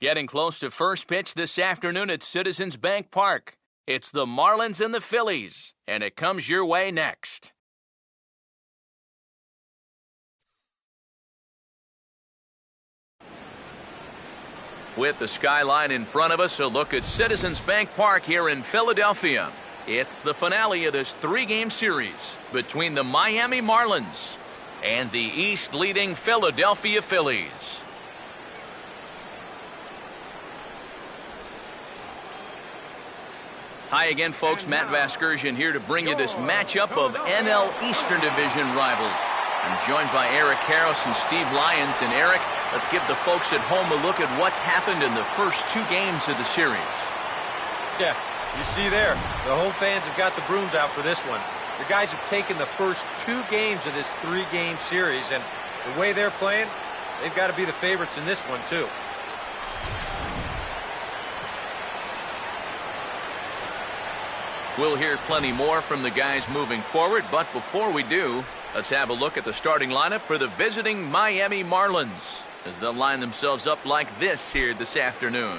Getting close to first pitch this afternoon at Citizens Bank Park. It's the Marlins and the Phillies, and it comes your way next. With the skyline in front of us, a look at Citizens Bank Park here in Philadelphia. It's the finale of this three-game series between the Miami Marlins and the East-leading Philadelphia Phillies. Hi again, folks. Matt Vasgersian here to bring you this matchup of NL Eastern Division rivals. I'm joined by Eric Harris and Steve Lyons. And Eric, let's give the folks at home a look at what's happened in the first two games of the series. Yeah, you see there, the home fans have got the brooms out for this one. The guys have taken the first two games of this three-game series, and the way they're playing, they've got to be the favorites in this one, too. We'll hear plenty more from the guys moving forward, but before we do, let's have a look at the starting lineup for the visiting Miami Marlins as they'll line themselves up like this here this afternoon.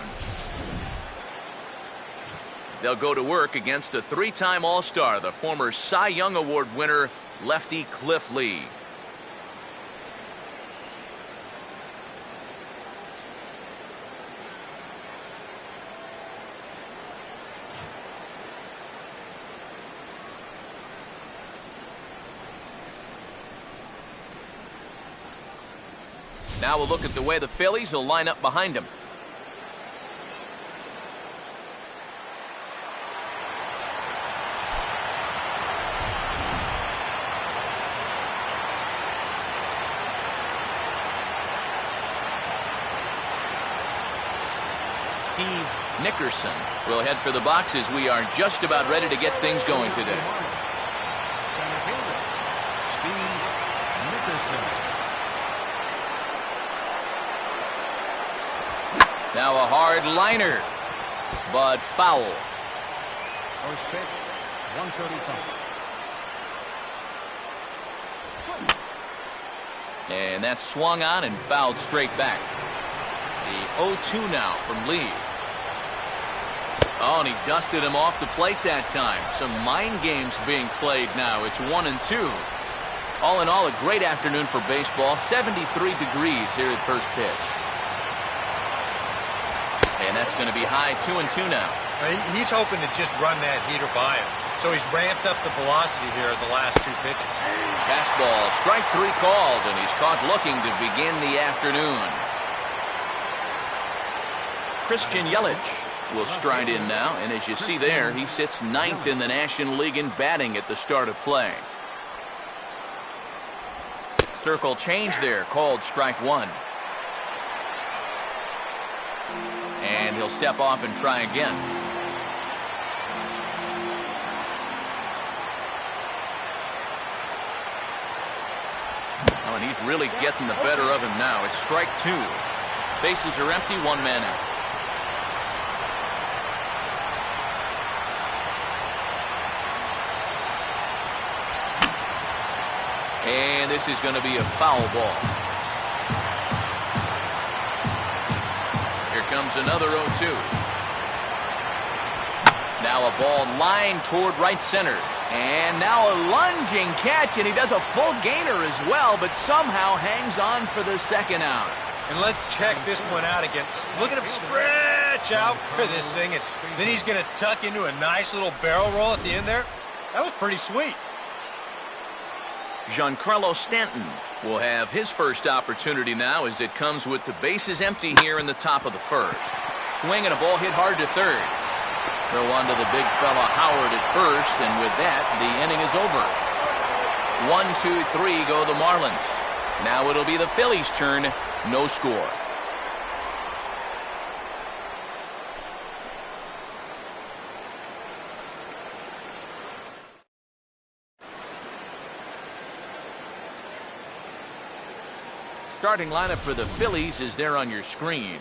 They'll go to work against a three-time All-Star, the former Cy Young Award winner, lefty Cliff Lee. Now we'll look at the way the Phillies will line up behind him. Steve Nickerson will head for the boxes. We are just about ready to get things going today. Center fielder, Steve Nickerson. Now a hard liner, but foul. First pitch, 135. And that's swung on and fouled straight back. The 0-2 now from Lee. Oh, and he dusted him off the plate that time. Some mind games being played now. It's 1-2. All in all, a great afternoon for baseball. 73 degrees here at first pitch. And that's going to be high 2-2 now. He's hoping to just run that heater by him. So he's ramped up the velocity here at the last two pitches. Fastball, strike three called, and he's caught looking to begin the afternoon. Christian Yelich will stride in now, and as you see there, he sits ninth in the National League in batting at the start of play. Circle change there, called strike one. And he'll step off and try again. Oh, and he's really getting the better of him now. It's strike two. Bases are empty, one man out. And this is going to be a foul ball. Here comes another 0-2. Now a ball lined toward right center. And now a lunging catch, and he does a full gainer as well, but somehow hangs on for the second out. And let's check this one out again. Look at him stretch out for this thing, and then he's going to tuck into a nice little barrel roll at the end there. That was pretty sweet. Giancarlo Stanton will have his first opportunity now as it comes with the bases empty here in the top of the first. Swing and a ball hit hard to third. Throw on to the big fella Howard at first, and with that, the inning is over. 1-2-3 go the Marlins. Now it'll be the Phillies' turn, no score. Starting lineup for the Phillies is there on your screen.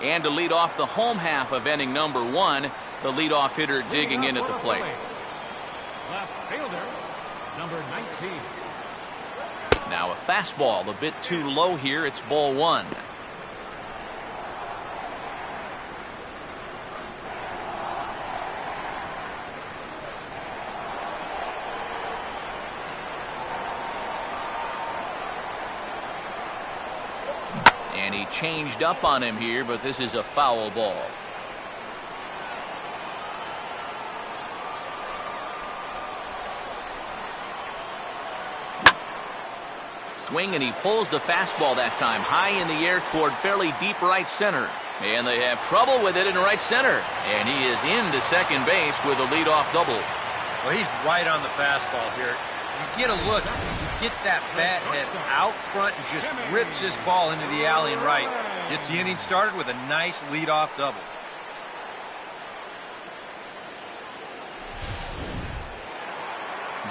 And to lead off the home half of inning number one, the leadoff hitter digging in at the plate. Left fielder, number 19. Now a fastball a bit too low here. It's ball one. And he changed up on him here, but this is a foul ball. Swing, and he pulls the fastball that time high in the air toward fairly deep right center. And they have trouble with it in right center. And he is into second base with a leadoff double. Well, he's right on the fastball here. You get a look. He gets that bat head out front and just rips his ball into the alley and right. Gets the inning started with a nice leadoff double.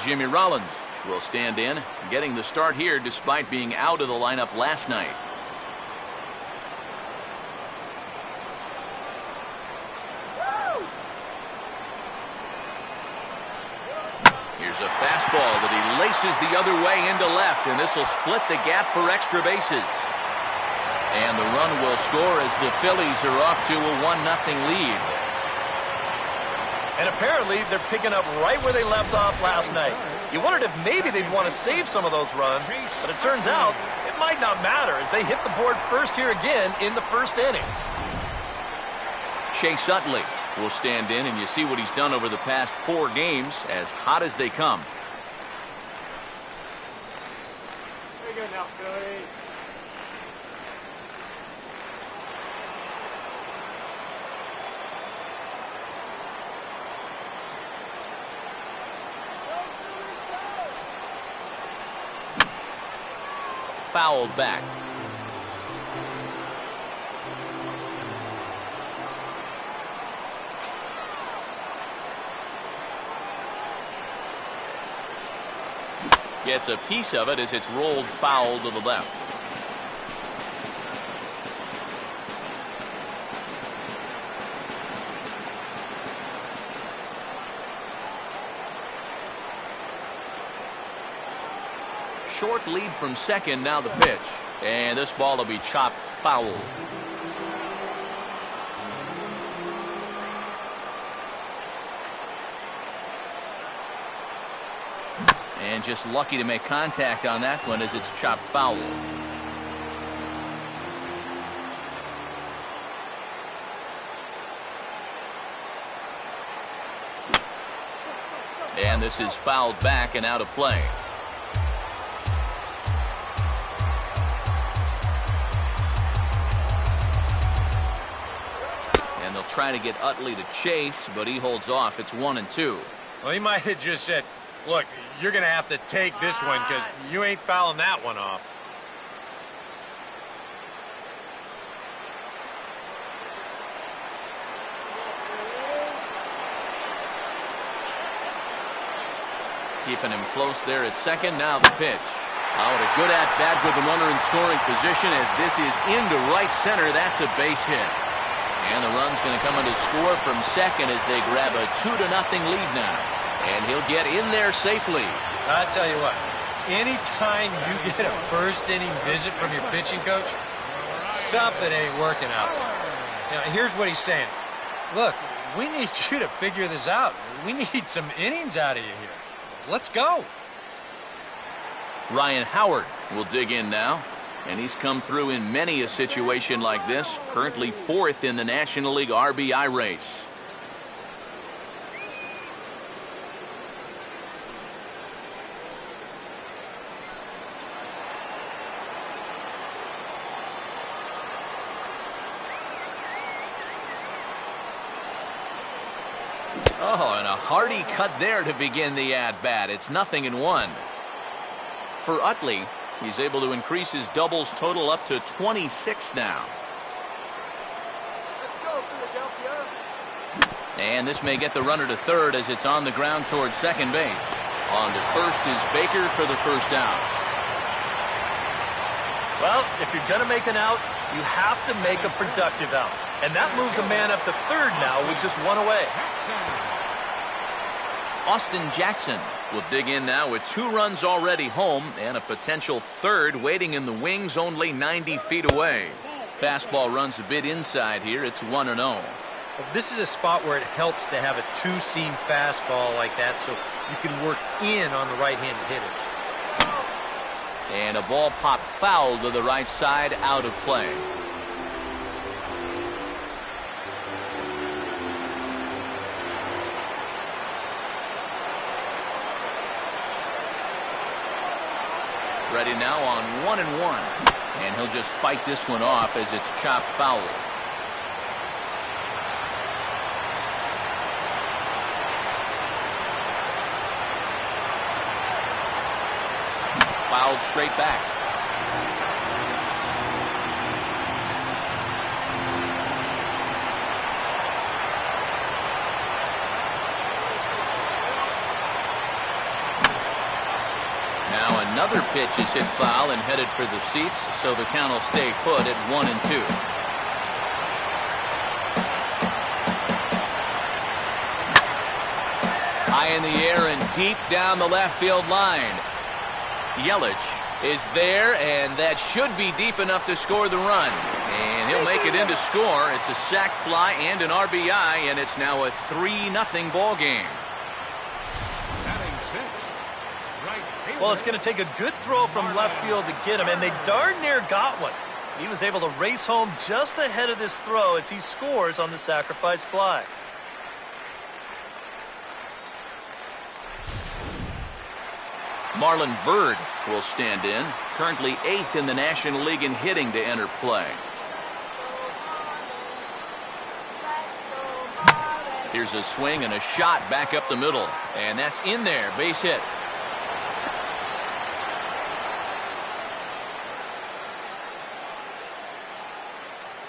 Jimmy Rollins will stand in, getting the start here despite being out of the lineup last night. Here's a fastball that he laces the other way into left, and this will split the gap for extra bases. And the run will score as the Phillies are off to a 1-0 lead. And apparently they're picking up right where they left off last night. You wondered if maybe they'd want to save some of those runs, but it turns out it might not matter as they hit the board first here again in the first inning. Chase Utley will stand in, and you see what he's done over the past 4 games, as hot as they come. There you go now, Philly. Fouled back. Gets a piece of it as it's rolled foul to the left. Short lead from second, now the pitch. And this ball will be chopped foul. And just lucky to make contact on that one as it's chopped foul. And this is fouled back and out of play. And they'll try to get Utley to chase, but he holds off. It's 1-2. Well, he might have just said, look, you're going to have to take this one because you ain't fouling that one off. Keeping him close there at second. Now the pitch. Out a good at-bat with the runner in scoring position as this is into right center. That's a base hit. And the run's going to come in to score from second as they grab a 2-0 lead now. And he'll get in there safely. I tell you what, anytime you get a first inning visit from your pitching coach, something ain't working out there. You know, here's what he's saying. Look, we need you to figure this out. We need some innings out of you here. Let's go. Ryan Howard will dig in now. And he's come through in many a situation like this. Currently 4th in the National League RBI race. Oh, and a hearty cut there to begin the at-bat. It's 0-1. For Utley, he's able to increase his doubles total up to 26 now. Let's go, Philadelphia. And this may get the runner to third as it's on the ground towards second base. On to first is Baker for the first out. Well, if you're going to make an out, you have to make a productive out. And that moves a man up to third now with just one away. Austin Jackson will dig in now with 2 runs already home and a potential third waiting in the wings only 90 feet away. Fastball runs a bit inside here. It's 1-0. Well, this is a spot where it helps to have a 2-seam fastball like that so you can work in on the right-handed hitters. And a ball popped foul to the right side, out of play. Ready now on 1-1. And he'll just fight this one off as it's chopped foul. Fouled straight back. Now another pitch is hit foul and headed for the seats, so the count will stay put at 1-2. High in the air and deep down the left field line. Yelich is there, and that should be deep enough to score the run. And he'll make it in to score. It's a sac fly and an RBI, and it's now a 3-0 ball game. Well, it's going to take a good throw from left field to get him, and they darn near got one. He was able to race home just ahead of this throw as he scores on the sacrifice fly. Marlon Byrd will stand in, currently 8th in the National League in hitting to enter play. Here's a swing and a shot back up the middle, and that's in there, base hit.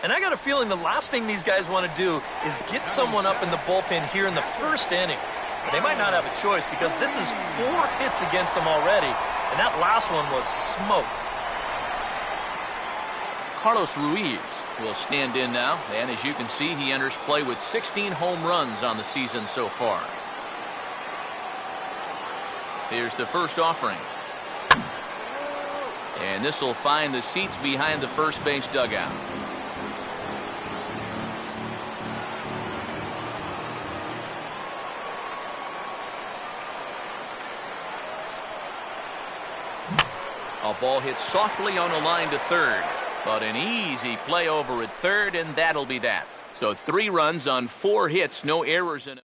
And I got a feeling the last thing these guys want to do is get someone up in the bullpen here in the first inning. But they might not have a choice because this is 4 hits against them already, and that last one was smoked. Carlos Ruiz will stand in now, and as you can see, he enters play with 16 home runs on the season so far. Here's the first offering. And this will find the seats behind the first base dugout. A ball hit softly on a line to third, but an easy play over at third, and that'll be that. So 3 runs on 4 hits, no errors in it.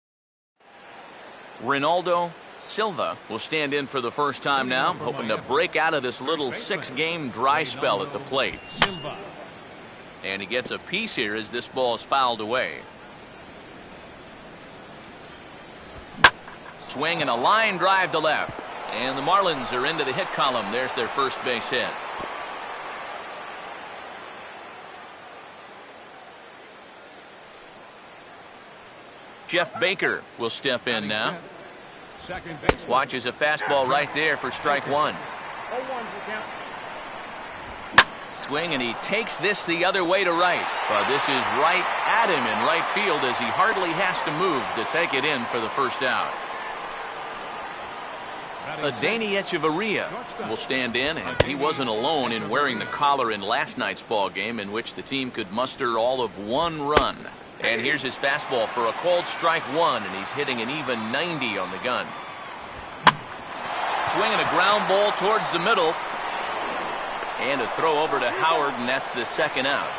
Ronaldo Silva will stand in for the first time now, hoping to break out of this little 6-game dry spell at the plate. And he gets a piece here as this ball is fouled away. Swing and a line drive to left. And the Marlins are into the hit column. There's their first base hit. Jeff Baker will step in now. Watches a fastball right there for strike 1. Swing, and he takes this the other way to right. But this is right at him in right field as he hardly has to move to take it in for the first out. Adeiny Echeverria will stand in, and he wasn't alone in wearing the collar in last night's ball game, in which the team could muster all of 1 run. And here's his fastball for a called strike 1, and he's hitting an even 90 on the gun. Swinging a ground ball towards the middle, and a throw over to Howard, and that's the second out.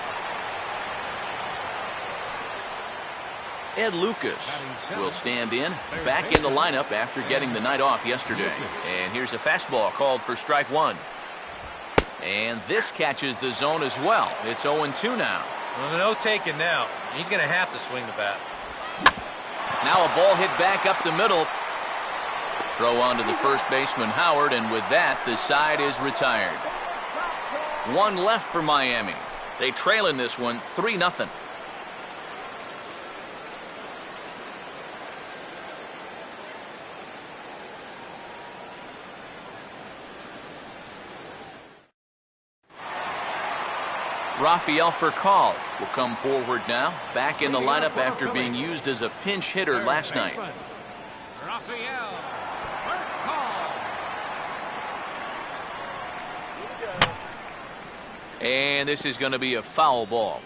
Ed Lucas will stand in, back in the lineup after getting the night off yesterday. And here's a fastball called for strike 1. And this catches the zone as well. It's 0-2 now. Well, no taking now. He's going to have to swing the bat. Now a ball hit back up the middle. Throw on to the first baseman Howard, and with that, the side is retired. 1 left for Miami. They trail in this one 3-0. Rafael Furcal will come forward now, back in the lineup after being used as a pinch hitter last night. Raphael. First call. And this is going to be a foul ball.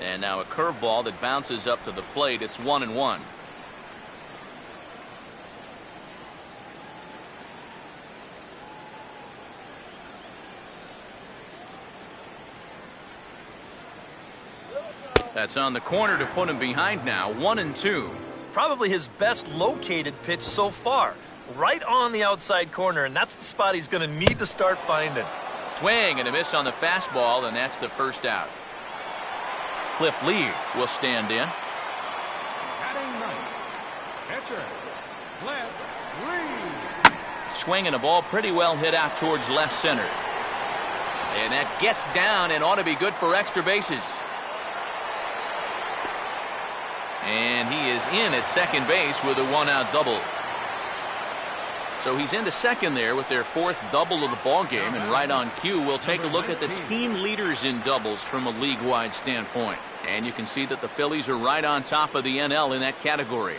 And now a curveball that bounces up to the plate. It's 1-1. That's on the corner to put him behind now. 1-2. Probably his best located pitch so far. Right on the outside corner, and that's the spot he's going to need to start finding. Swing and a miss on the fastball, and that's the first out. Cliff Lee will stand in. Batting ninth. Pitcher. Cliff Lee. Swinging a ball pretty well hit out towards left center. And that gets down and ought to be good for extra bases. And he is in at second base with a one-out double. So he's into second there with their fourth double of the ball game, and right on cue we'll take a look at the team leaders in doubles from a league-wide standpoint. And you can see that the Phillies are right on top of the NL in that category.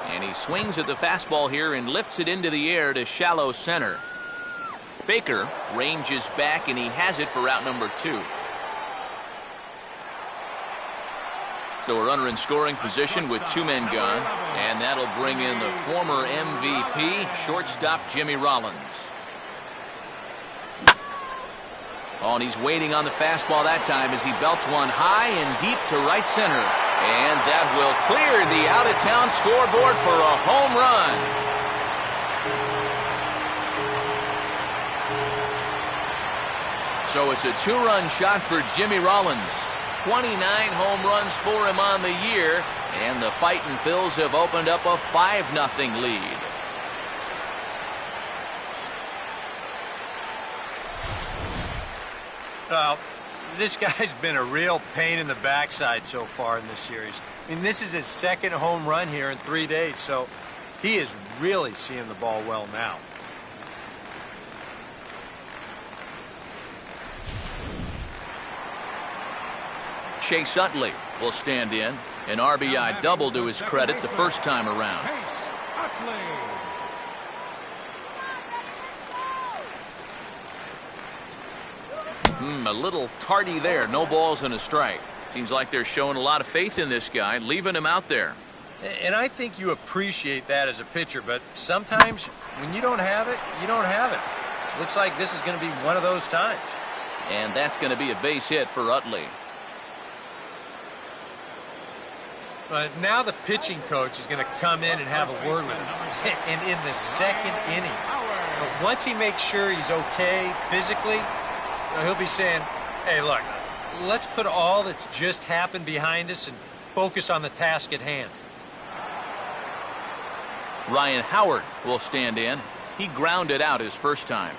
And he swings at the fastball here and lifts it into the air to shallow center. Baker ranges back, and he has it for out number 2. So a runner in scoring position with 2 men gone, and that'll bring in the former MVP, shortstop Jimmy Rollins. Oh, and he's waiting on the fastball that time as he belts one high and deep to right center. And that will clear the out-of-town scoreboard for a home run. So it's a 2-run shot for Jimmy Rollins. 29 home runs for him on the year, and the Fightin' Phils have opened up a 5-0 lead. Well, this guy's been a real pain in the backside so far in this series. I mean, this is his second home run here in 3 days, so he is really seeing the ball well now. Chase Utley will stand in. An RBI double to his credit the first time around. Chase Utley. A little tardy there. No balls and a strike. Seems like they're showing a lot of faith in this guy, leaving him out there. And I think you appreciate that as a pitcher, but sometimes when you don't have it, you don't have it. Looks like this is going to be one of those times. And that's going to be a base hit for Utley. But now the pitching coach is going to come in and have a word with him. And in the second inning. But once he makes sure he's okay physically, he'll be saying, hey, look, let's put all that's just happened behind us and focus on the task at hand. Ryan Howard will stand in. He grounded out his first time.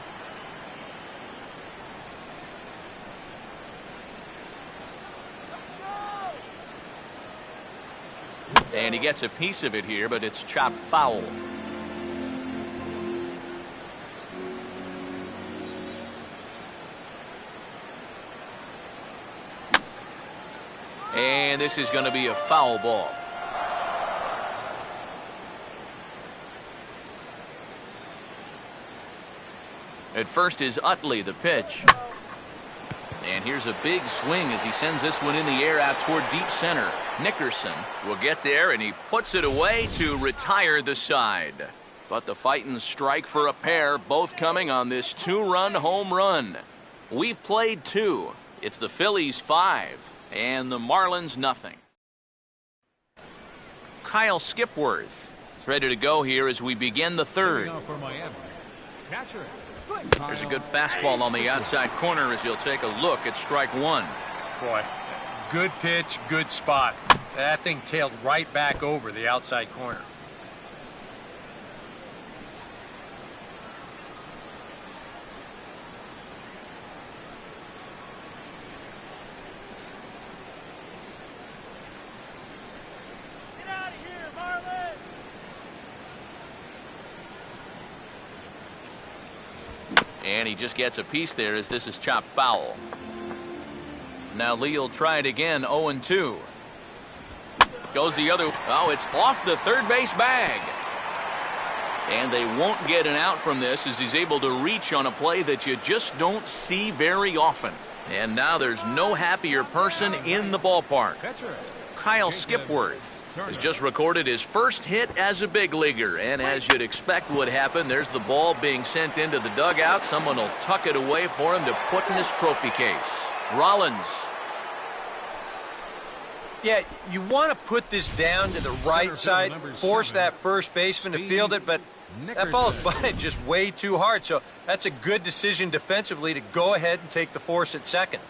And he gets a piece of it here, but it's chopped foul. And this is going to be a foul ball. At first is Utley, the pitch. And here's a big swing as he sends this one in the air out toward deep center. Nickerson will get there, and he puts it away to retire the side. But the Fightins strike for a pair, both coming on this 2-run home run. We've played 2. It's the Phillies 5 and the Marlins 0. Kyle Skipworth is ready to go here as we begin the third. There's a good fastball on the outside corner as he'll take a look at strike 1. Boy, good pitch, good spot. That thing tailed right back over the outside corner. Get out of here, Marlins! And he just gets a piece there as this is chopped foul. Now Lee will try it again, 0-2. Goes the other. Oh, it's off the third base bag. And they won't get an out from this as he's able to reach on a play that you just don't see very often. And now there's no happier person in the ballpark. Kyle Skipworth has just recorded his first hit as a big leaguer. And as you'd expect would happen, there's the ball being sent into the dugout. Someone will tuck it away for him to put in his trophy case. Rollins. Yeah, you want to put this down to the right side, force that first baseman to field it, but that ball is bunted just way too hard. So that's a good decision defensively to go ahead and take the force at second.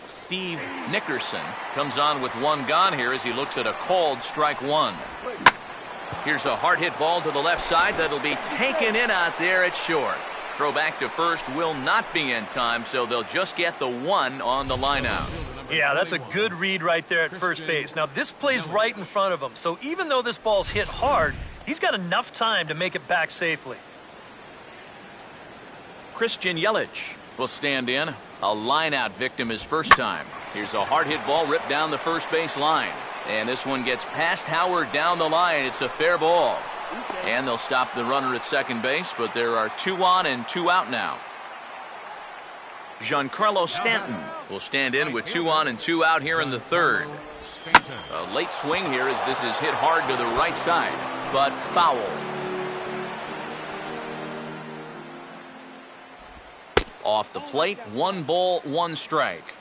Steve Nickerson comes on with one gone here as he looks at a called strike one. Here's a hard hit ball to the left side that'll be taken in out there at short. Throw back to first will not be in time, so they'll just get the one on the line out. Yeah, that's a good read right there at first base. Now, this play's right in front of him, so even though this ball's hit hard, he's got enough time to make it back safely. Christian Yelich will stand in. A line-out victim his first time. Here's a hard hit ball ripped down the first base line. And this one gets past Howard down the line. It's a fair ball. And they'll stop the runner at second base, but there are 2 on and 2 out now. Giancarlo Stanton will stand in with 2 on and 2 out here in the third. A late swing here as this is hit hard to the right side, but foul. Off the plate, 1 ball, 1 strike.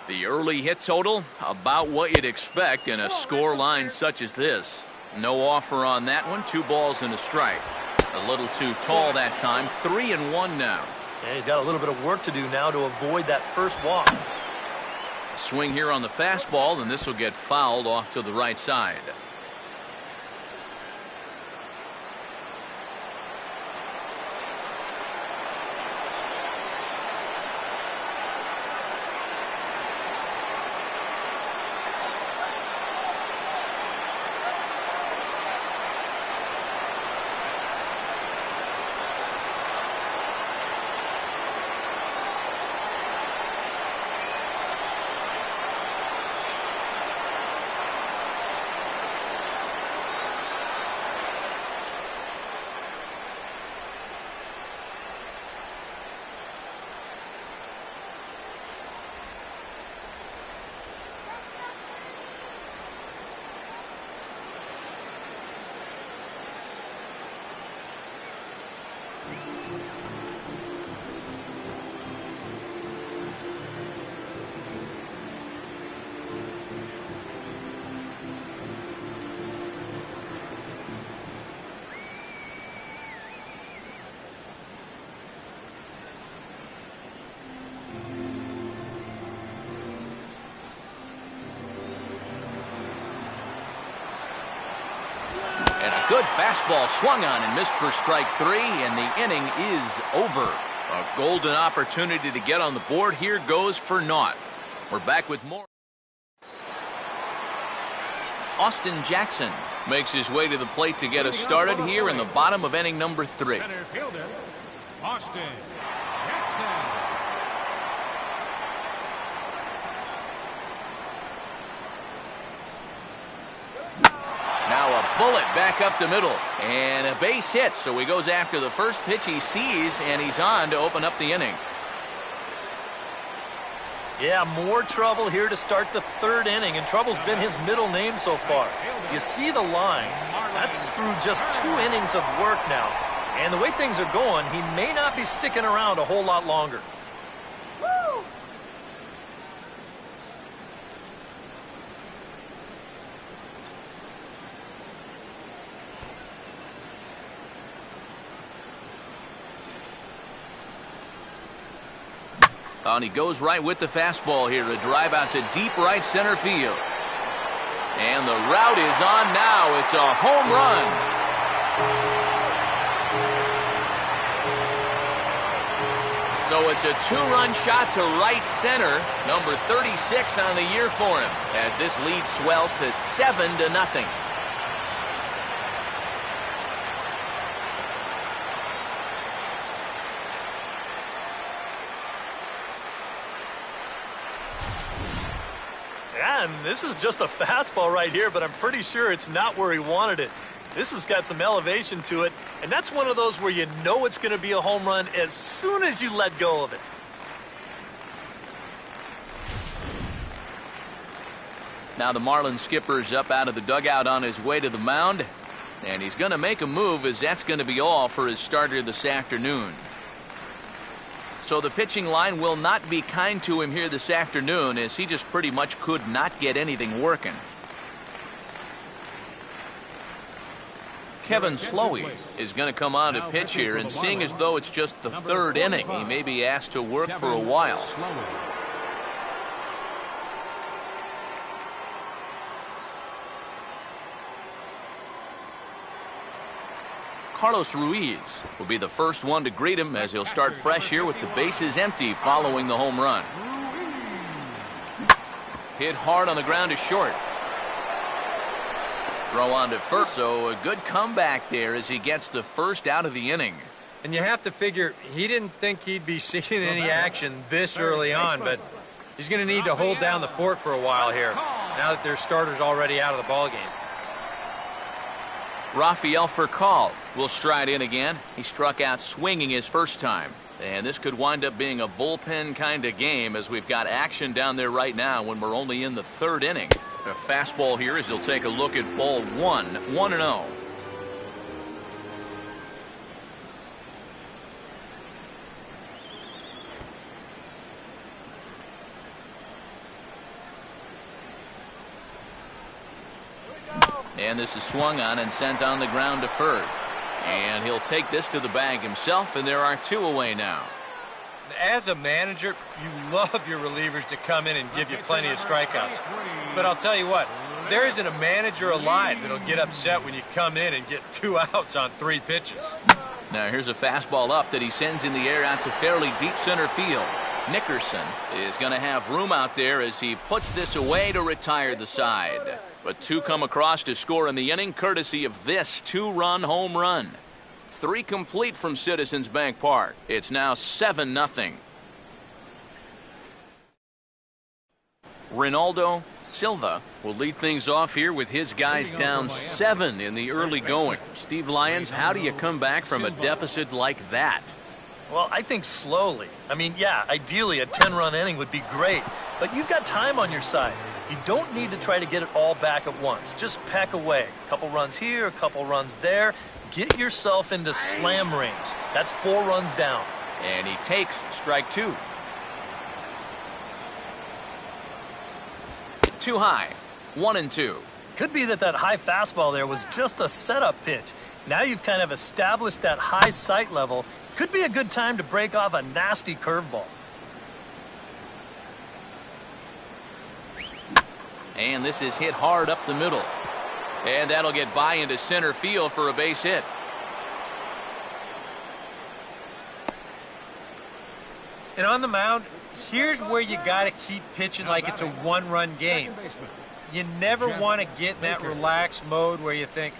The early hit total, about what you'd expect in a score line such as this. No offer on that one, 2 balls and a strike. A little too tall that time, 3-1 now. And he's got a little bit of work to do now to avoid that first walk. Swing here on the fastball, and this will get fouled off to the right side. Good fastball swung on and missed for strike 3, and the inning is over. A golden opportunity to get on the board here goes for naught. We're back with more. Austin Jackson makes his way to the plate to get us started here in the bottom of inning number 3. Center fielder, Austin Jackson. Now a bullet back up the middle and a base hit, so he goes after the first pitch he sees, and he's on to open up the inning. Yeah, more trouble here to start the third inning, and trouble's been his middle name so far. You see the line. That's through just 2 innings of work now. And the way things are going, he may not be sticking around a whole lot longer. And he goes right with the fastball here. A drive out to deep right center field. And the route is on now. It's a home run. So it's a 2-run shot to right center. Number 36 on the year for him as this lead swells to 7-0. again, this is just a fastball right here, but I'm pretty sure it's not where he wanted it. This has got some elevation to it, and that's one of those where you know it's going to be a home run as soon as you let go of it. Now the Marlins skipper's up out of the dugout on his way to the mound, and he's going to make a move, as that's going to be all for his starter this afternoon. So the pitching line will not be kind to him here this afternoon, as he just pretty much could not get anything working. Kevin Slowey is going to come on to pitch here, and seeing as though it's just the third inning, he may be asked to work for a while. Carlos Ruiz will be the first one to greet him, as he'll start fresh here with the bases empty following the home run. Hit hard on the ground to short. Throw on to first, so a good comeback there as he gets the first out of the inning. And you have to figure he didn't think he'd be seeing any action this early on, but he's going to need to hold down the fort for a while here, now that their starter's already out of the ballgame. Rafael Furcal will stride in again. He struck out swinging his first time. And this could wind up being a bullpen kind of game, as we've got action down there right now when we're only in the third inning. A fastball here as he'll take a look at ball 1-0. And this is swung on and sent on the ground to first. And he'll take this to the bag himself, and there are two away now. As a manager, you love your relievers to come in and give you plenty of strikeouts. But I'll tell you what, there isn't a manager alive that'll get upset when you come in and get 2 outs on 3 pitches. Now here's a fastball up that he sends in the air out to fairly deep center field. Nickerson is going to have room out there as he puts this away to retire the side. But 2 come across to score in the inning, courtesy of this 2-run home run. 3 complete from Citizens Bank Park. It's now 7-0. Ronaldo Silva will lead things off here with his guys down 7 in the early going. Steve Lyons, how do you come back from a deficit like that? Well, I think slowly. I mean, yeah, ideally a 10-run inning would be great, but you've got time on your side. You don't need to try to get it all back at once. Just pack away. A couple runs here, a couple runs there. Get yourself into slam range. That's 4 runs down. And he takes strike 2. Too high. 1-2. Could be that high fastball there was just a setup pitch. Now you've kind of established that high sight level. Could be a good time to break off a nasty curveball. And this is hit hard up the middle. And that'll get by into center field for a base hit. And on the mound, here's where you got to keep pitching like it's a 1-run game. You never want to get in that relaxed mode where you think,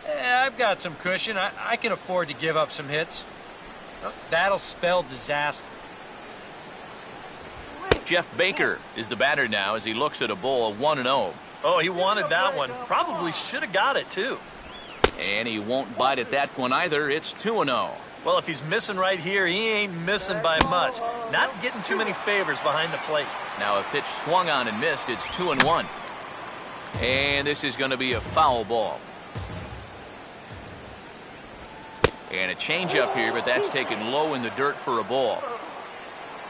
I've got some cushion. I can afford to give up some hits. That'll spell disaster. Jeff Baker is the batter now as he looks at a ball 1-0. Oh, he wanted that one. Probably should have got it, too. And he won't bite at that one either. It's 2-0. Well, if he's missing right here, he ain't missing by much. Not getting too many favors behind the plate. Now a pitch swung on and missed. It's 2-1. And this is going to be a foul ball. And a changeup here, but that's taken low in the dirt for a ball.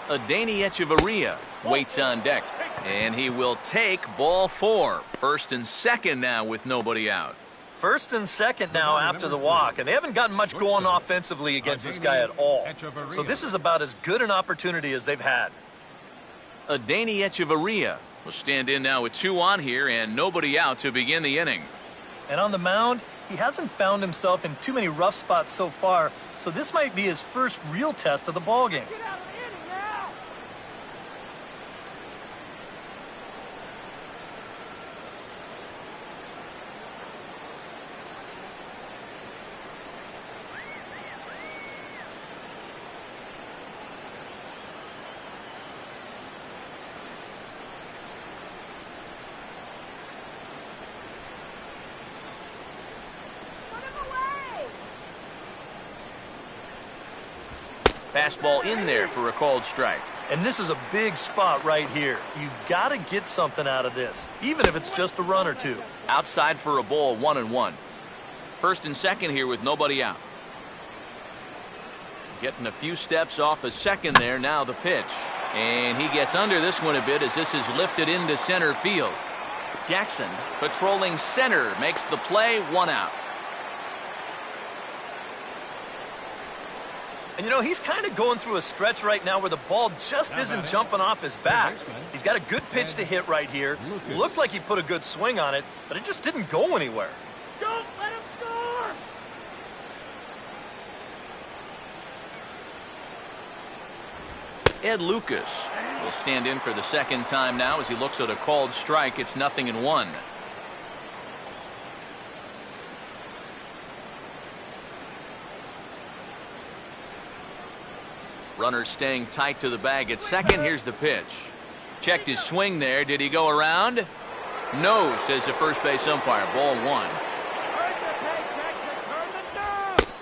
Adeiny Echeverria waits on deck, and he will take ball 4. First and second now with nobody out. First and second now after the walk, and they haven't gotten much going offensively against this guy at all. So this is about as good an opportunity as they've had. Adeiny Echeverria will stand in now with 2 on here and nobody out to begin the inning. And on the mound, he hasn't found himself in too many rough spots so far, so this might be his first real test of the ballgame. Fastball in there for a called strike. And this is a big spot right here. You've got to get something out of this, even if it's just a run or two. Outside for a ball, 1-1. First and second here with nobody out. Getting a few steps off a second there. Now the pitch. And he gets under this one a bit as this is lifted into center field. Jackson, patrolling center, makes the play, 1 out. And you know, he's kind of going through a stretch right now where the ball just isn't jumping off his back. He's got a good pitch to hit right here. Looked like he put a good swing on it, but it just didn't go anywhere. Don't let him score! Ed Lucas will stand in for the second time now as he looks at a called strike. It's 0-1. Runner staying tight to the bag at second. Here's the pitch. Checked his swing there. Did he go around? No, says the first base umpire. Ball 1.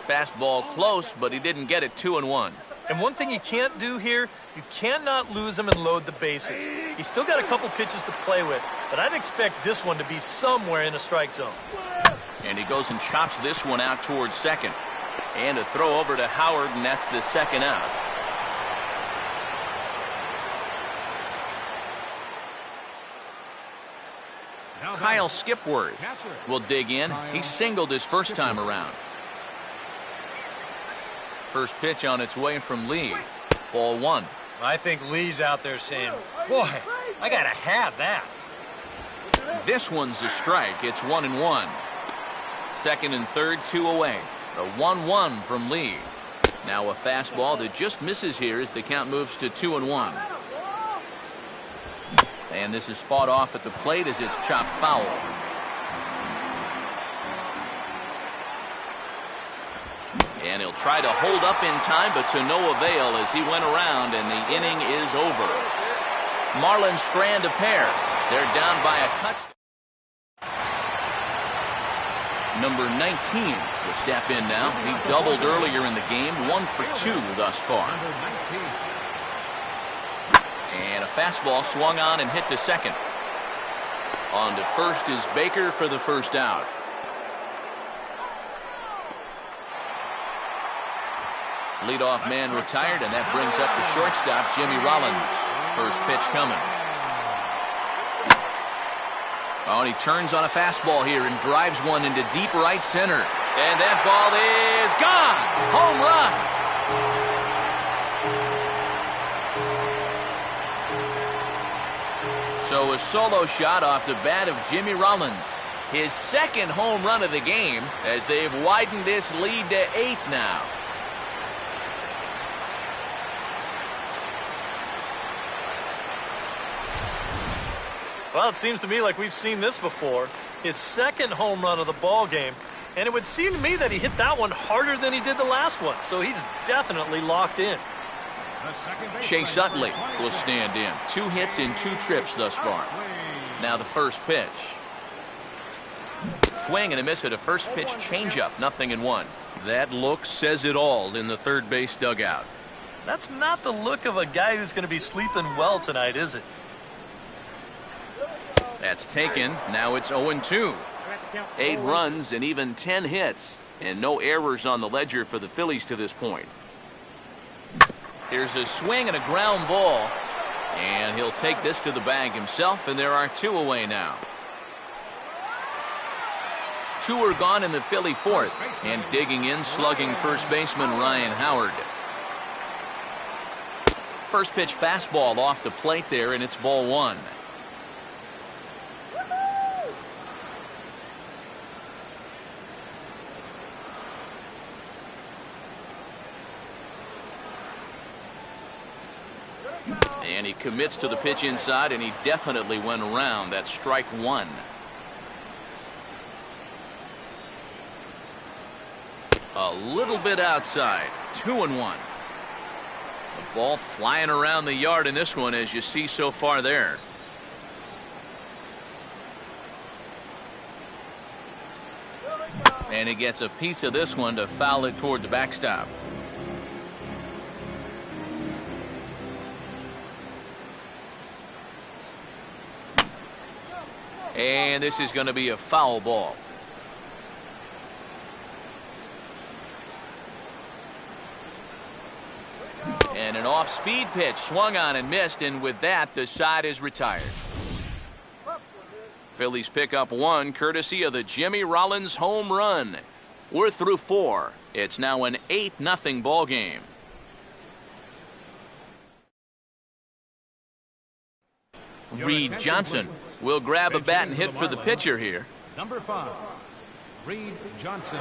Fastball close, but he didn't get it. 2-1. And one thing you can't do here, you cannot lose him and load the bases. He's still got a couple pitches to play with, but I'd expect this one to be somewhere in the strike zone. And he goes and chops this one out towards second. And a throw over to Howard, and that's the second out. Kyle Skipworth will dig in. He singled his first time around. First pitch on its way from Lee. Ball 1. I think Lee's out there saying, boy, I got to have that. This one's a strike. It's 1-1. Second and third, 2 away. A 1-1 from Lee. Now a fastball that just misses here as the count moves to 2-1. And this is fought off at the plate as it's chopped foul. And he'll try to hold up in time, but to no avail as he went around and the inning is over. Marlins strand a pair. They're down by a touchdown. Number 19 will step in now. He doubled earlier in the game, 1 for 2 thus far. And a fastball swung on and hit to second. On to first is Baker for the first out. Leadoff man retired, and that brings up the shortstop, Jimmy Rollins. First pitch coming. Oh, and he turns on a fastball here and drives one into deep right center. And that ball is gone. Home run. So a solo shot off the bat of Jimmy Rollins. His second home run of the game as they've widened this lead to 8 now. Well, it seems to me like we've seen this before. His second home run of the ball game. And it would seem to me that he hit that one harder than he did the last one. So he's definitely locked in. Chase Utley will stand in. 2 hits in 2 trips thus far. Now the first pitch. Swing and a miss at a first pitch changeup. 0-1. That look says it all in the third base dugout. That's not the look of a guy who's going to be sleeping well tonight, is it? That's taken. Now it's 0-2. 8 runs and even 10 hits. And no errors on the ledger for the Phillies to this point. Here's a swing and a ground ball. And he'll take this to the bag himself, and there are 2 away now. 2 are gone in the Philly fourth. And digging in, slugging first baseman Ryan Howard. First pitch fastball off the plate there, and it's ball 1. And he commits to the pitch inside, and he definitely went around. That's strike 1. A little bit outside. 2-1. The ball flying around the yard in this one, as you see so far there. And he gets a piece of this one to foul it toward the backstop. And this is going to be a foul ball. And an off-speed pitch swung on and missed, and with that, the side is retired. Phillies pick up one, courtesy of the Jimmy Rollins home run. We're through 4. It's now an 8-0 ball game. Reed Johnson will grab a bat and hit for the pitcher here. Number 5, Reed Johnson.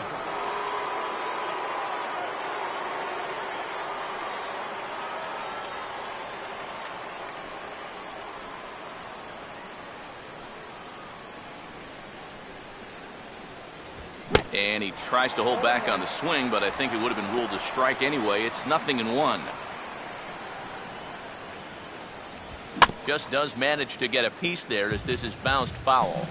And he tries to hold back on the swing, but I think it would have been ruled a strike anyway. It's 0-1. Just does manage to get a piece there as this is bounced foul.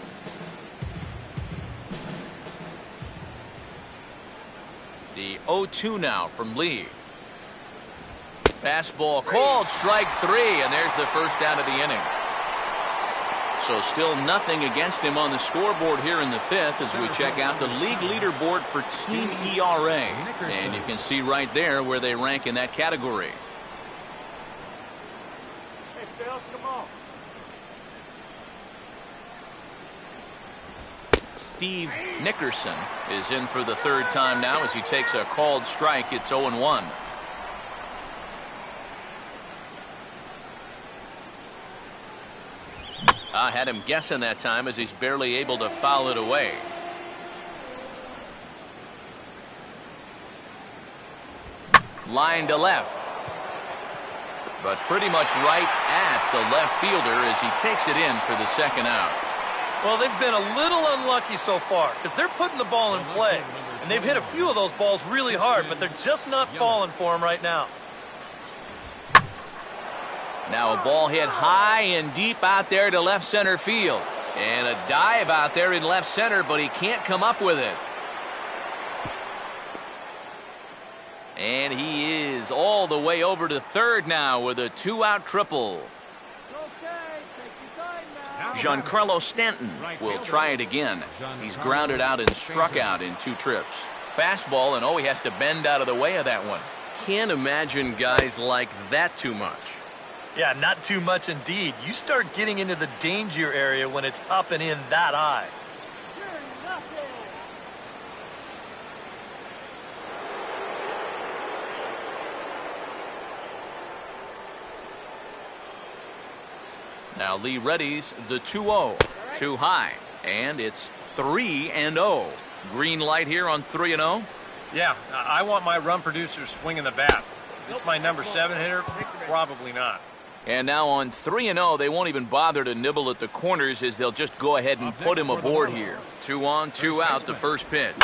The 0-2 now from Lee. Fastball called, strike 3, and there's the first out of the inning. So still nothing against him on the scoreboard here in the 5th as we check out the league leaderboard for team ERA. And you can see right there where they rank in that category. Hey, Phil, come on. Steve Nickerson is in for the 3rd time now as he takes a called strike. It's 0-1. I had him guessing that time as he's barely able to foul it away. Line to left. But pretty much right at the left fielder as he takes it in for the 2nd out. Well, they've been a little unlucky so far because they're putting the ball in play. And they've hit a few of those balls really hard, but they're just not falling for them right now. Now a ball hit high and deep out there to left center field. And a dive out there in left center, but he can't come up with it. And he is all the way over to 3rd now with a 2-out triple. Giancarlo Stanton will try it again. He's grounded out and struck out in 2 trips. Fastball, and he has to bend out of the way of that one. Can't imagine guys like that too much. Yeah, not too much indeed. You start getting into the danger area when it's up and in that high. Now Lee readies the 2-0. Too high. And it's 3-0. Green light here on 3-0. Yeah, I want my run producer swinging the bat. If it's my number 7 hitter, probably not. And now on 3-0, they won't even bother to nibble at the corners as they'll just go ahead and put him aboard here. 2 on, 2 out, the first pitch.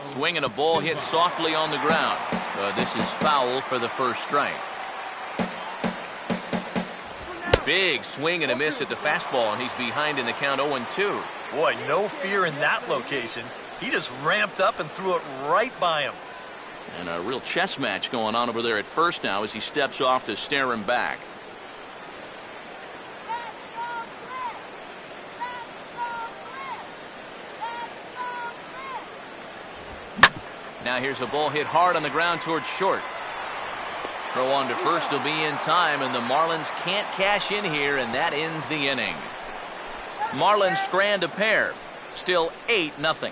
Swinging a ball hit softly on the ground. This is foul for the first strike. Big swing and a miss at the fastball, and he's behind in the count 0-2. Boy, no fear in that location. He just ramped up and threw it right by him. And a real chess match going on over there at first now as he steps off to stare him back. Now here's a ball hit hard on the ground towards short. Throw on to first will be in time, and the Marlins can't cash in here, and that ends the inning. Marlins strand a pair. Still 8-0.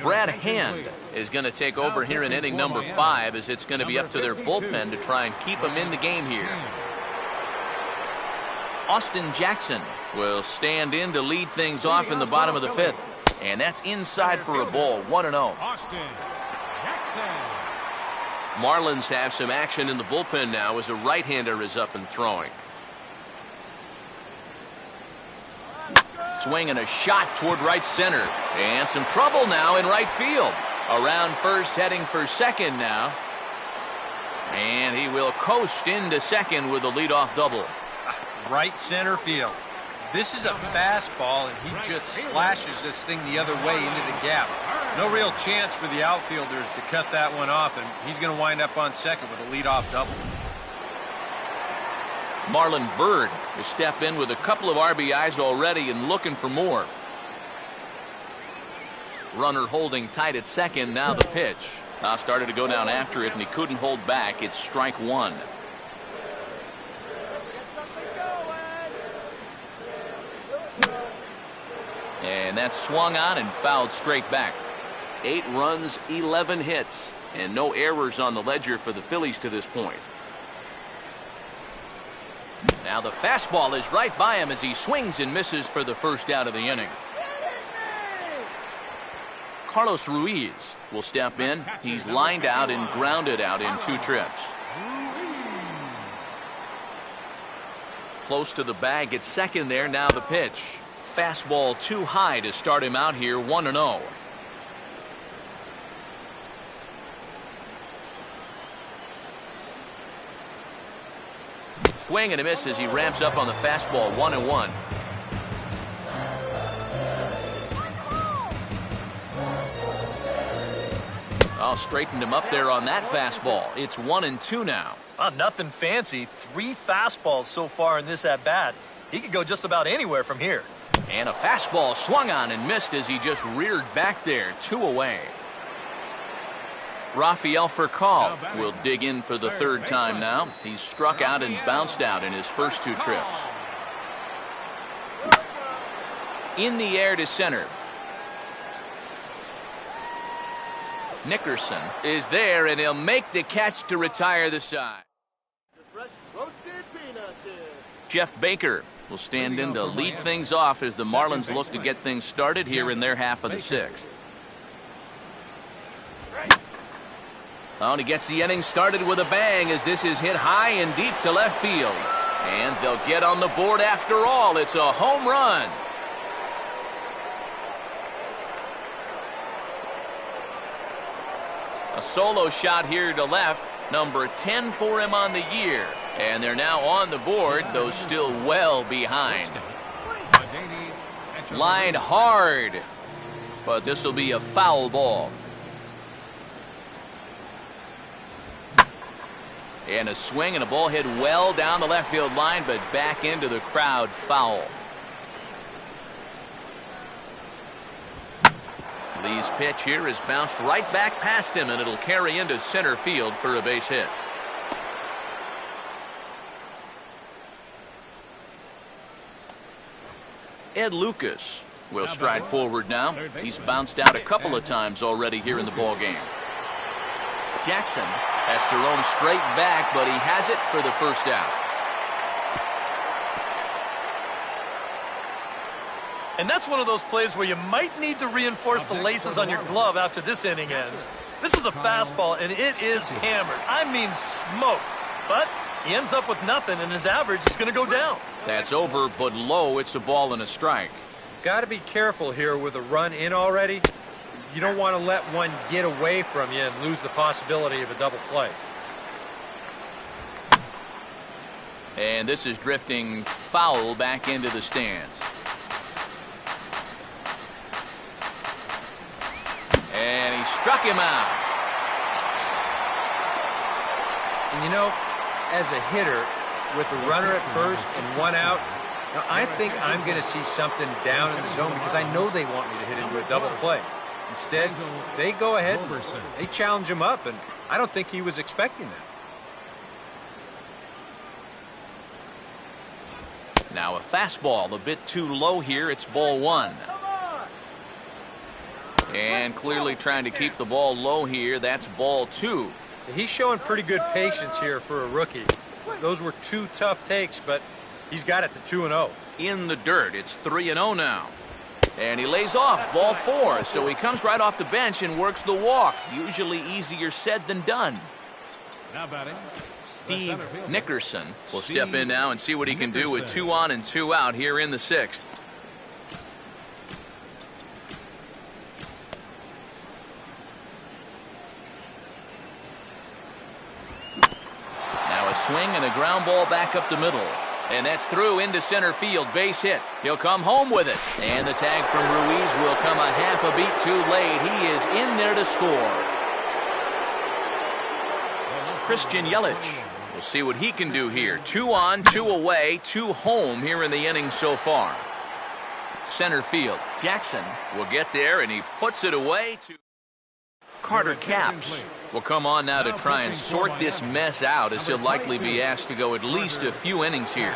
Brad Hand is going to take over here in inning number 5 as it's going to be up to their bullpen to try and keep them in the game here. Austin Jackson will stand in to lead things off in the bottom of the 5th. And that's inside for a ball, 1-0. Austin Jackson. Marlins have some action in the bullpen now as a right-hander is up and throwing. Swinging a shot toward right center. And some trouble now in right field. Around first, heading for second now. And he will coast into second with a leadoff double. Right center field. This is a fastball, and he just slashes this thing the other way into the gap. No real chance for the outfielders to cut that one off, and he's going to wind up on second with a leadoff double. Marlon Byrd will step in with a couple of RBIs already and looking for more. Runner holding tight at second. Now the pitch. Started to go down after it, and he couldn't hold back. It's strike one. And that's swung on and fouled straight back. 8 runs, 11 hits, and no errors on the ledger for the Phillies to this point. Now the fastball is right by him as he swings and misses for the first out of the inning. Carlos Ruiz will step in. He's lined out and grounded out in 2 trips. Close to the bag at second there. Now the pitch. Fastball too high to start him out here, 1-0. Swing and a miss as he ramps up on the fastball, 1-1. Straightened him up there on that fastball. It's 1-2 now. Nothing fancy. 3 fastballs so far in this at bat. He could go just about anywhere from here. And a fastball swung on and missed as he just reared back there, 2 away. Rafael Furcal will dig in for the 3rd time now. He's struck out and bounced out in his first 2 trips. In the air to center. Nickerson is there, and he'll make the catch to retire the side. Jeff Baker will stand in to lead things off as the Marlins look to get things started here in their half of the 6th. And he gets the inning started with a bang as this is hit high and deep to left field. And they'll get on the board after all. It's a home run. A solo shot here to left, number 10 for him on the year. And they're now on the board, though still well behind. Lined hard, but this will be a foul ball. And a swing and a ball hit well down the left field line, but back into the crowd, foul. Lee's pitch here is bounced right back past him, and it'll carry into center field for a base hit. Ed Lucas will stride forward now. He's bounced out a couple of times already here in the ball game. Jackson has to roam straight back, but he has it for the first out. And that's one of those plays where you might need to reinforce the laces on your glove after this inning ends. This is a fastball, and it is hammered. I mean smoked. But he ends up with nothing, and his average is going to go down. That's over, but low. It's a ball and a strike. Got to be careful here with a run in already. You don't want to let one get away from you and lose the possibility of a double play. And this is drifting foul back into the stands. And he struck him out. And you know, as a hitter, with a runner at first and 1 out, now I think I'm going to see something down in the zone because I know they want me to hit into a double play. Instead, they go ahead, they challenge him up, and I don't think he was expecting that. Now a fastball a bit too low here. It's ball 1. And clearly trying to keep the ball low here. That's ball 2. He's showing pretty good patience here for a rookie. Those were 2 tough takes, but he's got it to 2-0. In the dirt. It's 3-0 now. And he lays off ball 4. So he comes right off the bench and works the walk. Usually easier said than done. Now batting, Steve Nickerson will step in now and see what he can do with 2 on and 2 out here in the 6th. Now a swing and a ground ball back up the middle. And that's through into center field, base hit. He'll come home with it. And the tag from Ruiz will come a half a beat too late. He is in there to score. Christian Yelich We'll see what he can do here. 2 on, 2 away, 2 home here in the inning so far. Center field. Jackson will get there, and he puts it away to Carter Capps. Will come on now to try and sort this mess out, as he'll likely be asked to go at least a few innings here.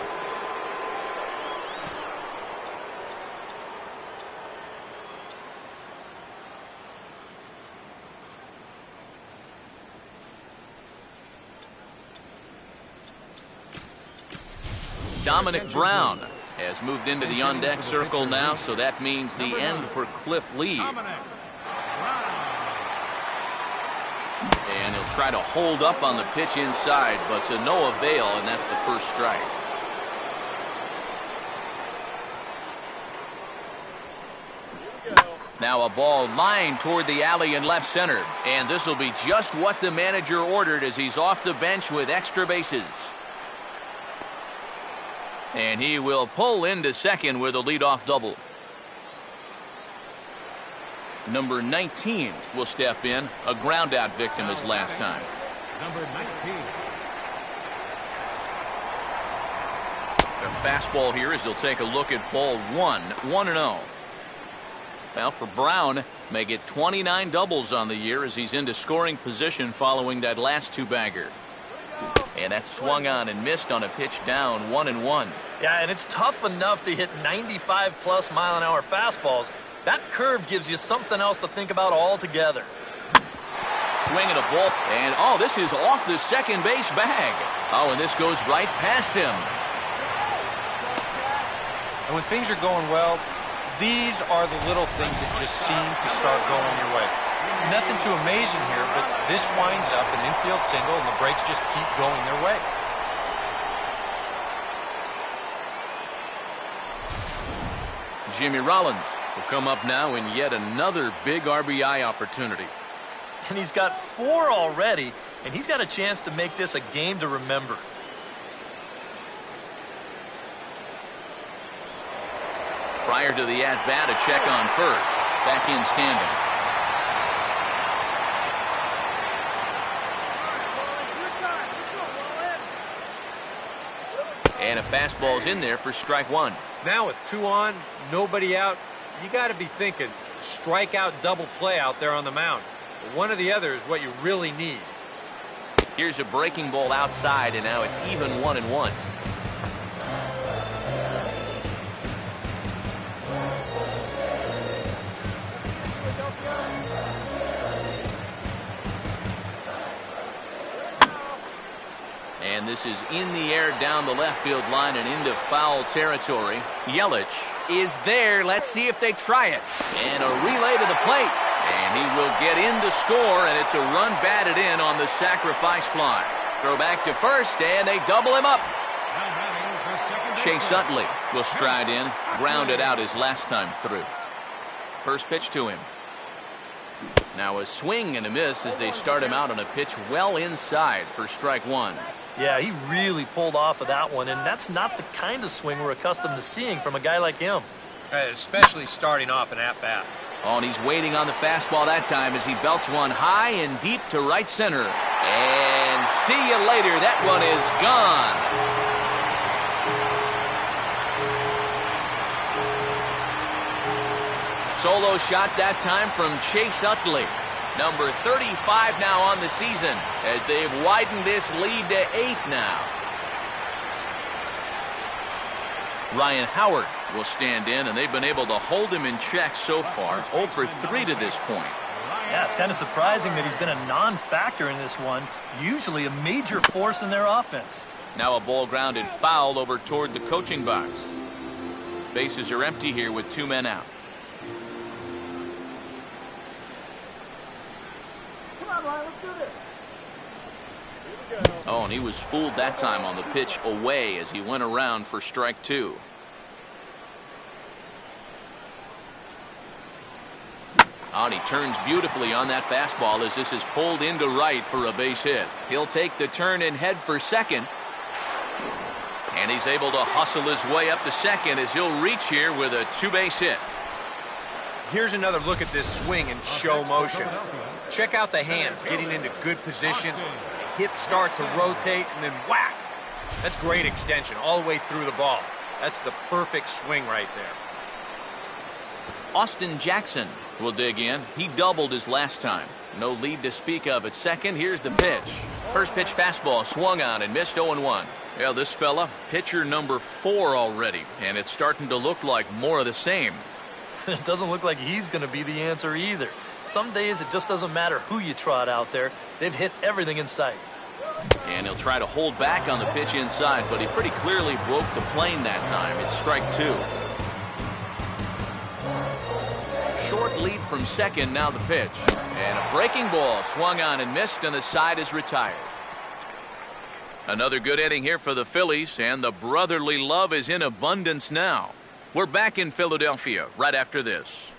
Dominic Brown has moved into the on-deck circle now, so that means the end for Cliff Lee. And he'll try to hold up on the pitch inside, but to no avail, and that's the first strike. Now a ball lined toward the alley in left center, and this will be just what the manager ordered as he's off the bench with extra bases. And he will pull into second with a leadoff double. Number 19 will step in, a ground-out victim as last time. Number 19. A fastball here as he'll take a look at ball 1, 1-0. Well, for Brown, may get 29 doubles on the year as he's into scoring position following that last 2-bagger. And that swung on and missed on a pitch down, 1-1. Yeah, and it's tough enough to hit 95-plus mile-an-hour fastballs. That curve gives you something else to think about altogether. Swinging a ball, and this is off the second base bag. And this goes right past him. And when things are going well, these are the little things that just seem to start going your way. Nothing too amazing here, but this winds up an infield single, and the breaks just keep going their way. Jimmy Rollins will come up now in yet another big RBI opportunity. And he's got 4 already, and he's got a chance to make this a game to remember. Prior to the at-bat, a check on first. Back in standing. And a fastball's in there for strike 1. Now with 2 on, nobody out, you got to be thinking strikeout double play out there on the mound. One or the other is what you really need. Here's a breaking ball outside, and now it's even 1-1. And this is in the air down the left field line and into foul territory. Yelich is there. Let's see if they try it. And a relay to the plate. And he will get in to score, and it's a run batted in on the sacrifice fly. Throw back to first, and they double him up. Chase Utley will stride in, grounded out his last time through. First pitch to him. Now a swing and a miss as they start him out on a pitch well inside for strike 1. Yeah, he really pulled off of that one, and that's not the kind of swing we're accustomed to seeing from a guy like him. Especially starting off an at-bat. And he's waiting on the fastball that time as he belts one high and deep to right center. And see you later. That one is gone. Solo shot that time from Chase Utley. Number 35 now on the season as they've widened this lead to 8 now. Ryan Howard will stand in, and they've been able to hold him in check so far. 0 for 3 to this point. Yeah, it's kind of surprising that he's been a non-factor in this one. Usually a major force in their offense. Now a ball grounded foul over toward the coaching box. Bases are empty here with 2 men out. And he was fooled that time on the pitch away as he went around for strike 2. And he turns beautifully on that fastball as this is pulled into right for a base hit. He'll take the turn and head for second. And he's able to hustle his way up to second as he'll reach here with a 2-base hit. Here's another look at this swing in show motion. Check out the hands getting into good position. hip start to rotate, and then whack. That's great extension all the way through the ball. That's the perfect swing right there. Austin Jackson will dig in. He doubled his last time. No lead to speak of at second. Here's the pitch. First pitch fastball swung on and missed 0-1. Yeah, this fella, pitcher number 4 already, and it's starting to look like more of the same. It doesn't look like he's going to be the answer either. Some days it just doesn't matter who you trot out there. They've hit everything in sight. And he'll try to hold back on the pitch inside, but he pretty clearly broke the plane that time. It's strike 2. Short lead from second, now the pitch. And a breaking ball swung on and missed, and the side is retired. Another good inning here for the Phillies, and the brotherly love is in abundance now. We're back in Philadelphia right after this.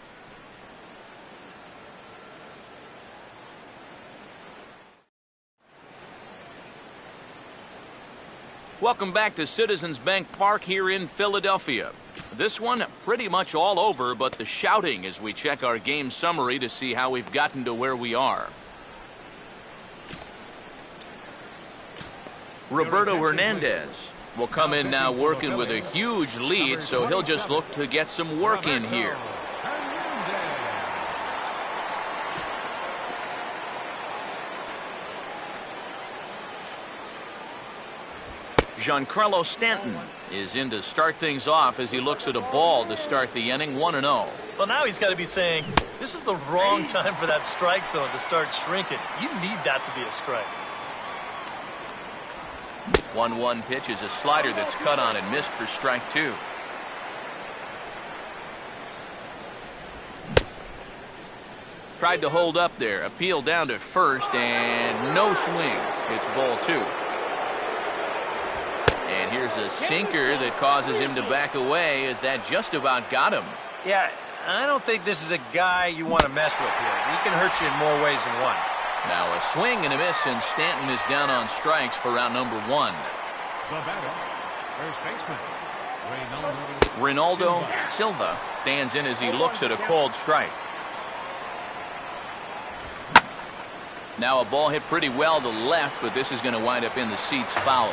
Welcome back to Citizens Bank Park here in Philadelphia. This one pretty much all over, but the shouting as we check our game summary to see how we've gotten to where we are. Roberto Hernandez will come in now working with a huge lead, so he'll just look to get some work in here. Giancarlo Stanton is in to start things off as he looks at a ball to start the inning, 1-0. Well, now he's got to be saying, this is the wrong time for that strike zone to start shrinking. You need that to be a strike. 1-1 pitch is a slider that's cut on and missed for strike 2. Tried to hold up there, appeal down to first, and no swing. It's ball 2. And here's a sinker that causes him to back away as that just about got him. Yeah, I don't think this is a guy you want to mess with here. He can hurt you in more ways than one. Now a swing and a miss, and Stanton is down on strikes for round number 1. The batter, first baseman, Ronaldo Silva stands in as he looks at a called strike. Now a ball hit pretty well to left, but this is going to wind up in the seats foul.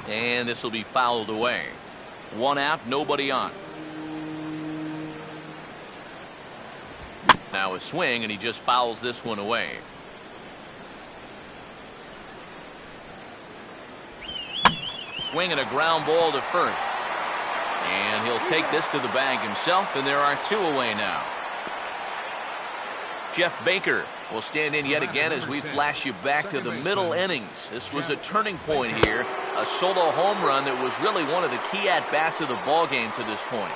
And this will be fouled away. 1 out, nobody on. Now a swing, and he just fouls this one away. Swing and a ground ball to first. And he'll take this to the bag himself, and there are 2 away now. Jeff Baker will stand in yet again as we flash you back to the middle innings. This was a turning point here. A solo home run that was really one of the key at-bats of the ballgame to this point.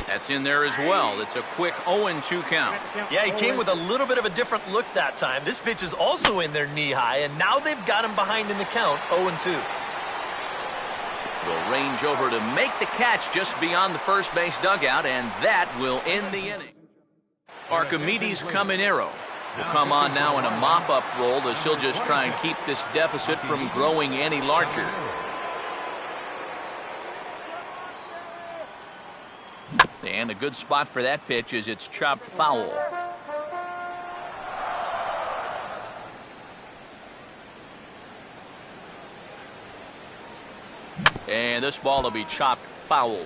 That's in there as well. It's a quick 0-2 count. Yeah, he came with a little bit of a different look that time. This pitch is also in there knee-high, and now they've got him behind in the count, 0-2. Will range over to make the catch just beyond the first base dugout, and that will end the inning. Archimedes Caminero will come on now in a mop-up role as he'll just try and keep this deficit from growing any larger. And a good spot for that pitch is it's chopped foul. And this ball will be chopped foul.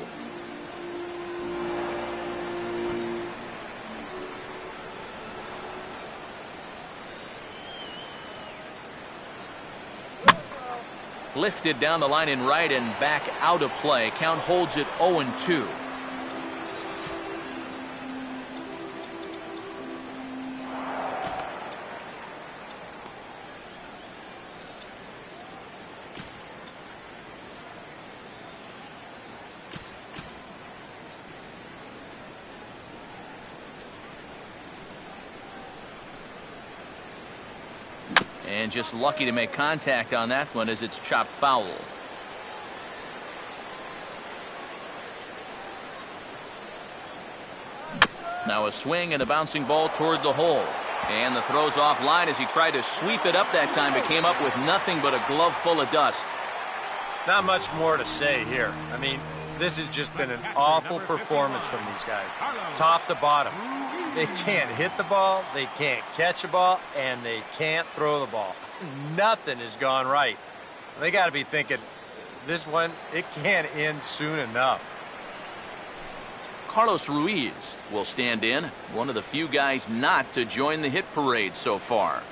Lifted down the line in right and back out of play. Count holds it 0-2. And just lucky to make contact on that one as it's chopped foul. Now a swing and a bouncing ball toward the hole. And the throw's offline as he tried to sweep it up that time, but came up with nothing but a glove full of dust. Not much more to say here. I mean, This has just been an awful performance from these guys, top to bottom. They can't hit the ball, they can't catch the ball, and they can't throw the ball. Nothing has gone right. They got to be thinking, this one, it can't end soon enough. Carlos Ruiz will stand in, one of the few guys not to join the hit parade so far.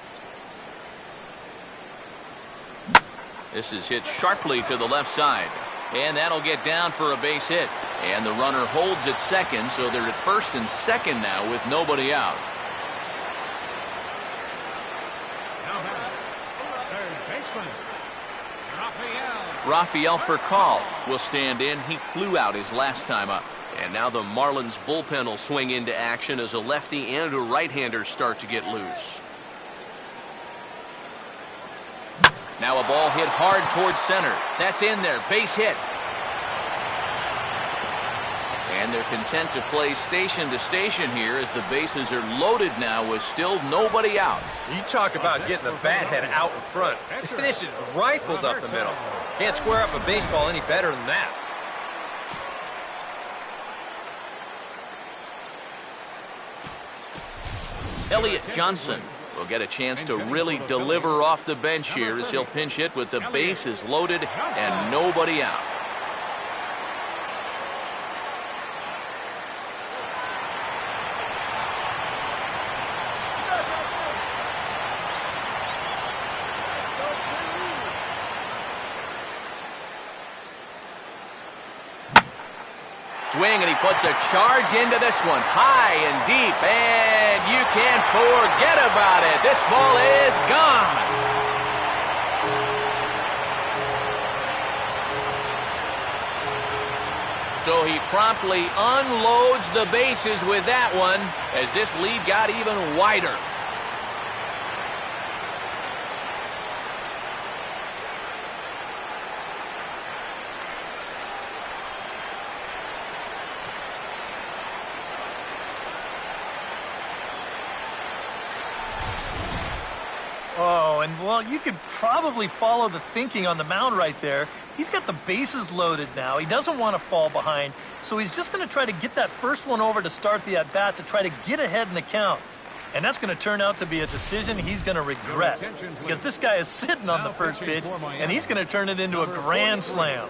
This is hit sharply to the left side, and that'll get down for a base hit. And the runner holds at second, so they're at first and second now with nobody out. Now back, third baseman, Rafael Furcal will stand in. He flew out his last time up. And now the Marlins bullpen will swing into action as a lefty and a right-hander start to get loose. Now a ball hit hard towards center. That's in there. Base hit. And they're content to play station to station here as the bases are loaded now with still nobody out. You talk about getting the bat head out in front. This is rifled up the middle. Can't square up a baseball any better than that. Elliott Johnson will get a chance to really deliver off the bench here as he'll pinch hit with the bases loaded and nobody out. Swing, and he puts a charge into this one, high and deep, and you can't forget about it. This ball is gone. So he promptly unloads the bases with that one as this lead got even wider. Oh, and well, you could probably follow the thinking on the mound right there. He's got the bases loaded now. He doesn't want to fall behind, so he's just going to try to get that first one over to start the at-bat to try to get ahead in the count. And that's going to turn out to be a decision he's going to regret, because this guy is sitting on the first pitch, and he's going to turn it into a grand slam.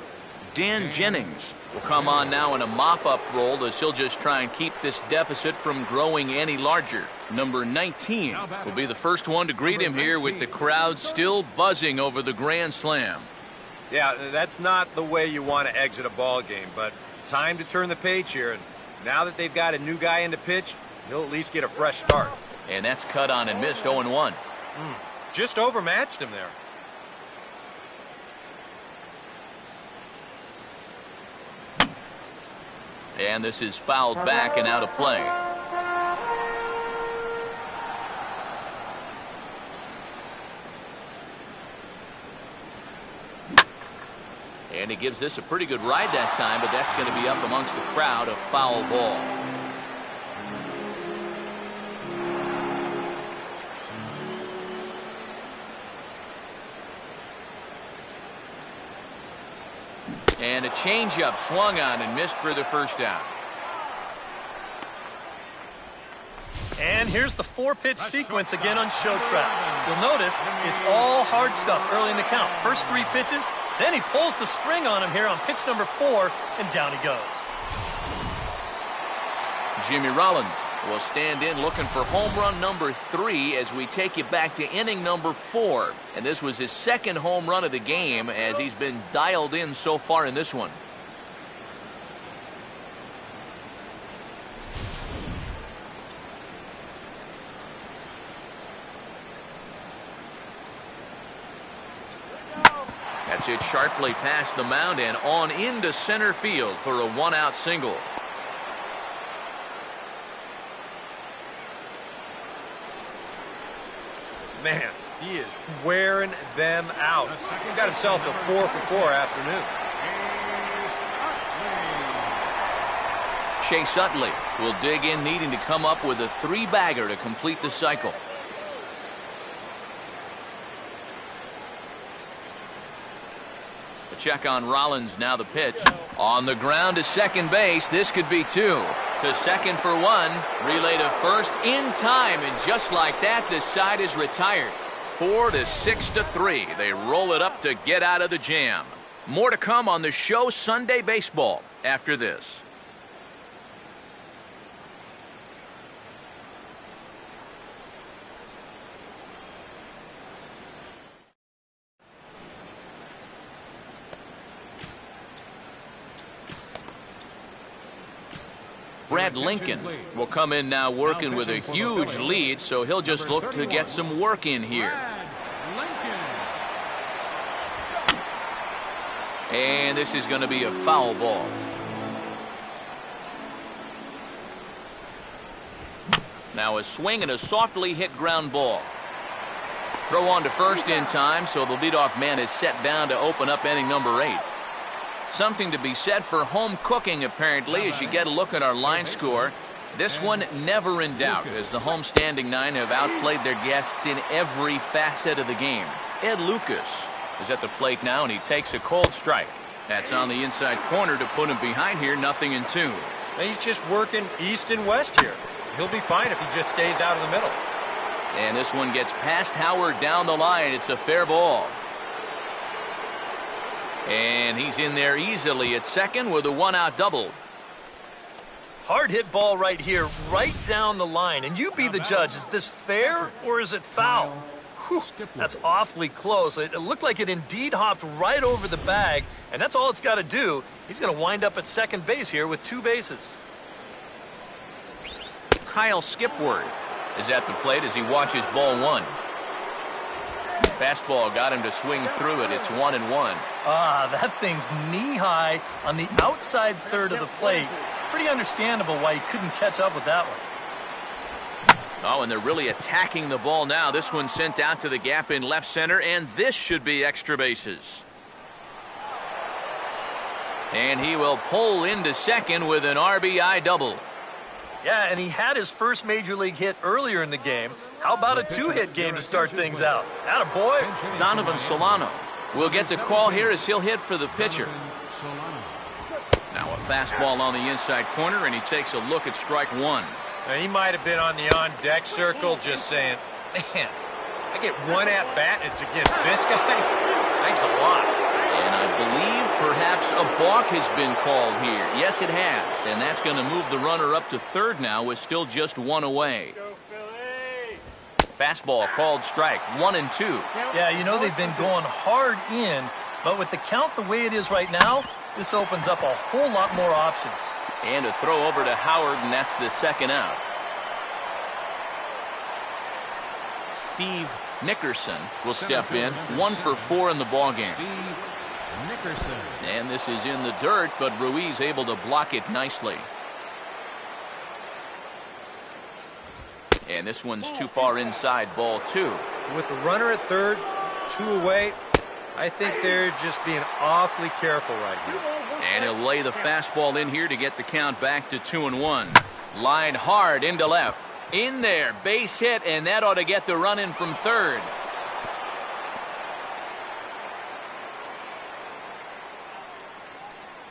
Dan Jennings will come on now in a mop-up role as he'll just try and keep this deficit from growing any larger. Number 19 will be the first one to greet him here with the crowd still buzzing over the grand slam. Yeah, that's not the way you want to exit a ball game, but time to turn the page here. And now that they've got a new guy in the pitch, he'll at least get a fresh start. And that's cut on and missed 0-1. Just overmatched him there. And this is fouled back and out of play. And he gives this a pretty good ride that time, but that's going to be up amongst the crowd, a foul ball. And a changeup swung on and missed for the first out. And here's the four-pitch sequence again on Show Trap. You'll notice it's all hard stuff early in the count. First three pitches, then he pulls the string on him here on pitch number 4, and down he goes. Jimmy Rollins will stand in looking for home run number 3 as we take you back to inning number 4. And this was his second home run of the game as he's been dialed in so far in this one. That's hit sharply past the mound and on into center field for a one-out single. Man, he is wearing them out. He got himself a 4-for-4 afternoon. Chase Utley will dig in, needing to come up with a 3-bagger to complete the cycle. A check on Rollins, now the pitch. On the ground to second base, this could be two. To second for one, relay to first in time, and just like that, the side is retired. 4 to 6 to 3. They roll it up to get out of the jam. More to come on the show Sunday Baseball after this. Brad Lincoln will come in now working with a huge lead, so he'll just look to get some work in here. And this is going to be a foul ball. Now a swing and a softly hit ground ball. Throw on to first in time, so the leadoff man is set down to open up inning number 8. Something to be said for home cooking, apparently, as you get a look at our line score. This one never in doubt, as the home standing 9 have outplayed their guests in every facet of the game. Ed Lucas is at the plate now, and he takes a cold strike. That's on the inside corner to put him behind here, 0-2. He's just working east and west here. He'll be fine if he just stays out of the middle. And this one gets past Howard down the line. It's a fair ball. And he's in there easily at second with a 1-out double. Hard hit ball right here, right down the line. And you be the judge. Is this fair or is it foul? Whew, that's awfully close. It looked like it indeed hopped right over the bag, and that's all it's got to do. He's going to wind up at second base here with 2 bases. Kyle Skipworth is at the plate as he watches ball 1. Fastball got him to swing through it. It's 1-1. That thing's knee-high on the outside third of the plate. Pretty understandable why he couldn't catch up with that one. Oh, and they're really attacking the ball now. This one sent out to the gap in left center, and this should be extra bases. And he will pull into second with an RBI double. Yeah, and he had his first major league hit earlier in the game. How about a 2-hit game to start things out? Attaboy. Donovan Solano will get the call here as he'll hit for the pitcher. Now a fastball on the inside corner, and he takes a look at strike 1. Now, he might have been on the on-deck circle just saying, man, I get 1 at-bat, it's against this guy? Thanks a lot. And I believe perhaps a balk has been called here. Yes, it has. And that's going to move the runner up to third now with still just 1 away. Fastball called strike, 1-2. Yeah, you know they've been going hard in, but with the count the way it is right now, this opens up a whole lot more options. And a throw over to Howard, and that's the second out. Steve Nickerson will step in, 1 for 4 in the ballgame. And this is in the dirt, but Ruiz able to block it nicely. And this one's too far inside, ball 2. With the runner at third, 2 away, I think they're just being awfully careful right here. And he'll lay the fastball in here to get the count back to 2-1. Line hard into left. In there, base hit, and that ought to get the run in from third.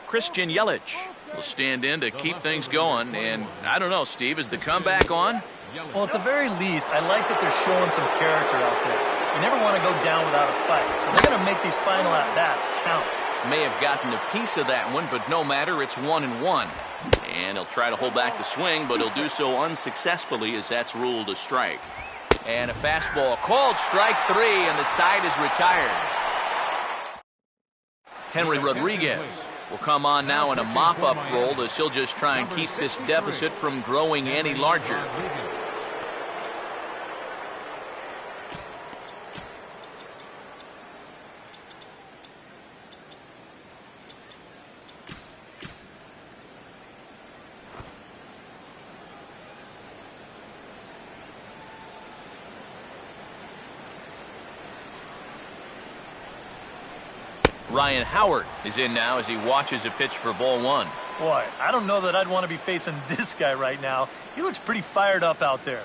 Christian Yelich will stand in to keep things going. And I don't know, Steve, is the comeback on? Well, at the very least, I like that they're showing some character out there. You never want to go down without a fight, so they're going to make these final at-bats count. May have gotten a piece of that one, but no matter, it's 1-1. And he'll try to hold back the swing, but he'll do so unsuccessfully as that's ruled a strike. And a fastball called strike 3, and the side is retired. Henry Rodriguez will come on now in a mop-up role as he'll just try and keep this deficit from growing any larger. Ryan Howard is in now as he watches a pitch for ball 1. Boy, I don't know that I'd want to be facing this guy right now. He looks pretty fired up out there.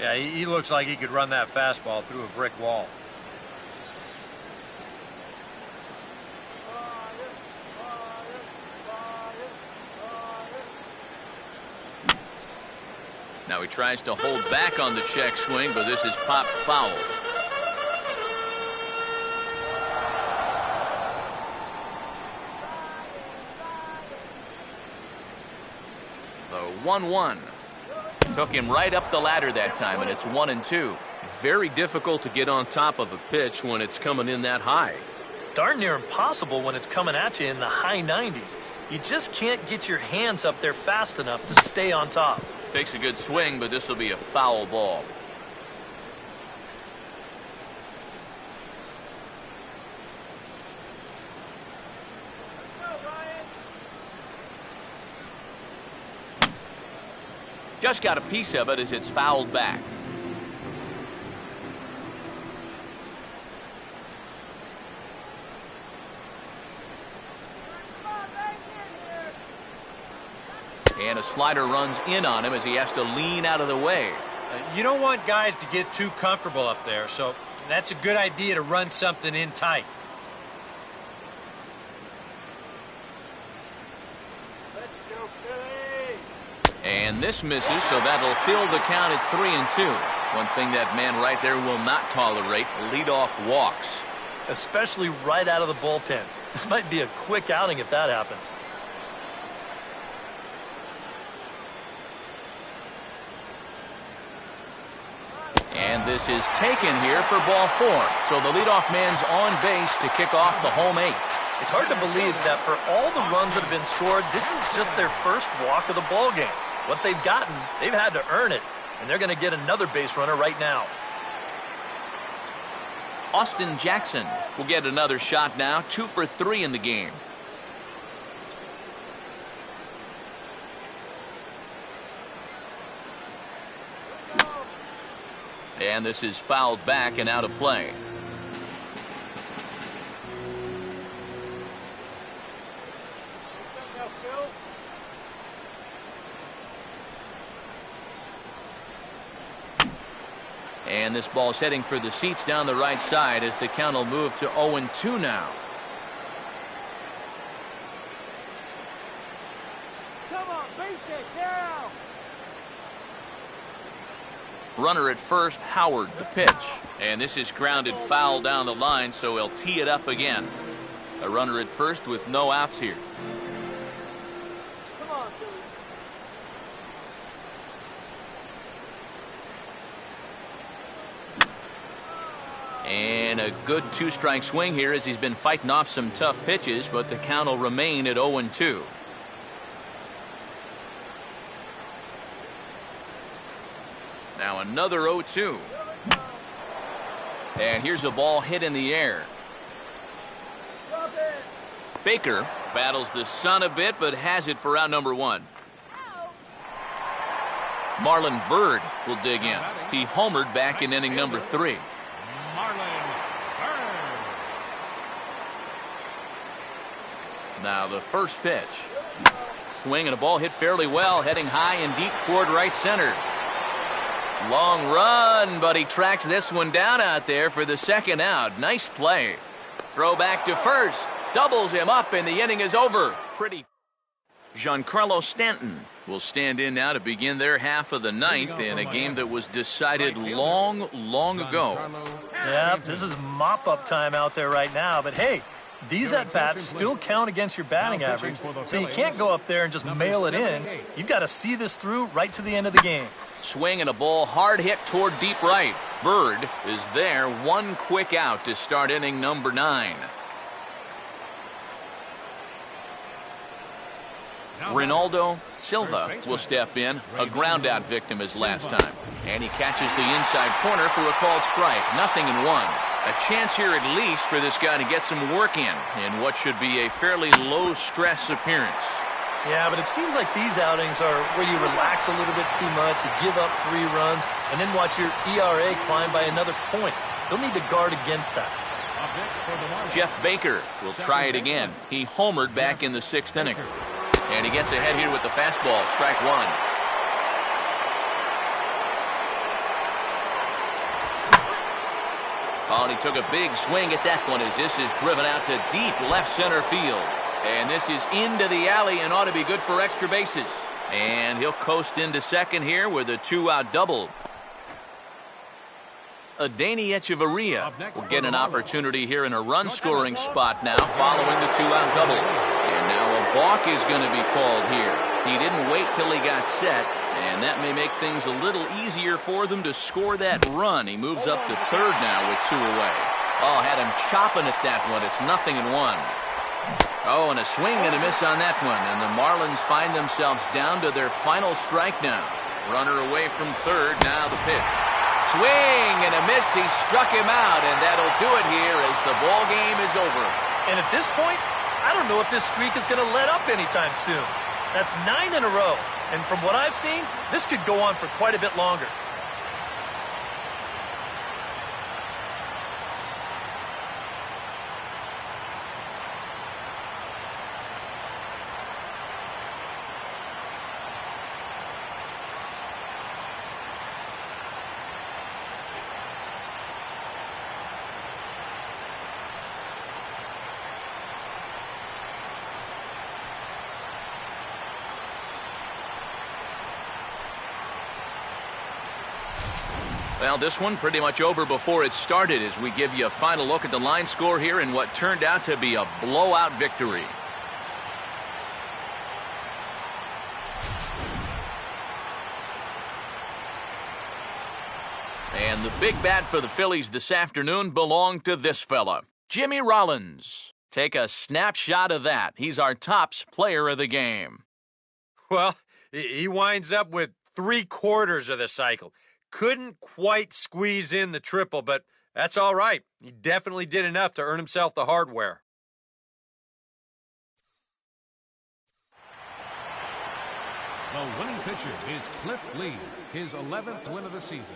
Yeah, he looks like he could run that fastball through a brick wall. Now he tries to hold back on the check swing, but this is popped foul. The 1-1. Took him right up the ladder that time, and it's 1-2. Very difficult to get on top of a pitch when it's coming in that high. Darn near impossible when it's coming at you in the high 90s. You just can't get your hands up there fast enough to stay on top. Takes a good swing, but this will be a foul ball. Just got a piece of it as it's fouled back. And a slider runs in on him as he has to lean out of the way. You don't want guys to get too comfortable up there, so that's a good idea to run something in tight. Let's go, Phillies. And this misses, so that'll fill the count at 3-2. One thing that man right there will not tolerate, leadoff walks. Especially right out of the bullpen. This might be a quick outing if that happens. And this is taken here for ball 4. So the leadoff man's on base to kick off the home 8th. It's hard to believe that for all the runs that have been scored, this is just their first walk of the ball game. What they've gotten, they've had to earn it, and they're going to get another base runner right now. Austin Jackson will get another shot now, 2 for 3 in the game. And this is fouled back and out of play. And this ball's heading for the seats down the right side as the count will move to 0-2 now. Come on, base it down. Runner at first, Howard, the pitch. And this is grounded foul down the line, so he'll tee it up again. A runner at first with no outs here. Come on, Phillies. And a good 2-strike swing here as he's been fighting off some tough pitches, but the count will remain at 0-2. Now another 0-2. And here's a ball hit in the air. Baker battles the sun a bit, but has it for out number 1. Marlon Byrd will dig in. He homered back in inning number 3. Now the first pitch. Swing and a ball hit fairly well, heading high and deep toward right center. Long run, but he tracks this one down out there for the second out. Nice play. Throw back to first. Doubles him up, and the inning is over. Pretty. Giancarlo Stanton will stand in now to begin their half of the 9th in a game that was decided long, long ago. Yeah, this is mop-up time out there right now, but hey, these at-bats still count against your batting average, so you can't go up there and just mail it in. You've got to see this through right to the end of the game. Swing and a ball hard hit toward deep right. Byrd is there, one quick out to start inning number 9. Ronaldo Silva will step in, a ground out victim as last time. And he catches the inside corner for a called strike. 0-1. A chance here at least for this guy to get some work in what should be a fairly low stress appearance. Yeah, but it seems like these outings are where you relax a little bit too much, you give up 3 runs, and then watch your ERA climb by another point. They'll need to guard against that. Jeff Baker will try it again. He homered back in the 6th inning. And he gets ahead here with the fastball, strike 1. Oh, and he took a big swing at that one as this is driven out to deep left center field. And this is into the alley and ought to be good for extra bases. And he'll coast into second here with a 2-out double. Adeiny Echeverria will get an opportunity here in a run-scoring spot now following the 2-out double. And now a balk is going to be called here. He didn't wait till he got set, and that may make things a little easier for them to score that run. He moves up to third now with 2 away. Oh, had him chopping at that one. It's 0-1. Oh, and a swing and a miss on that one. And the Marlins find themselves down to their final strike now. Runner away from third. Now the pitch. Swing and a miss. He struck him out, and that'll do it here as the ball game is over. And at this point, I don't know if this streak is going to let up anytime soon. That's 9 in a row. And from what I've seen, this could go on for quite a bit longer. Well, this one pretty much over before it started as we give you a final look at the line score here in what turned out to be a blowout victory. And the big bat for the Phillies this afternoon belonged to this fella, Jimmy Rollins. Take a snapshot of that. He's our tops player of the game. Well, he winds up with 3/4 of the cycle. Couldn't quite squeeze in the triple, but that's all right. He definitely did enough to earn himself the hardware. The winning pitcher is Cliff Lee, his 11th win of the season.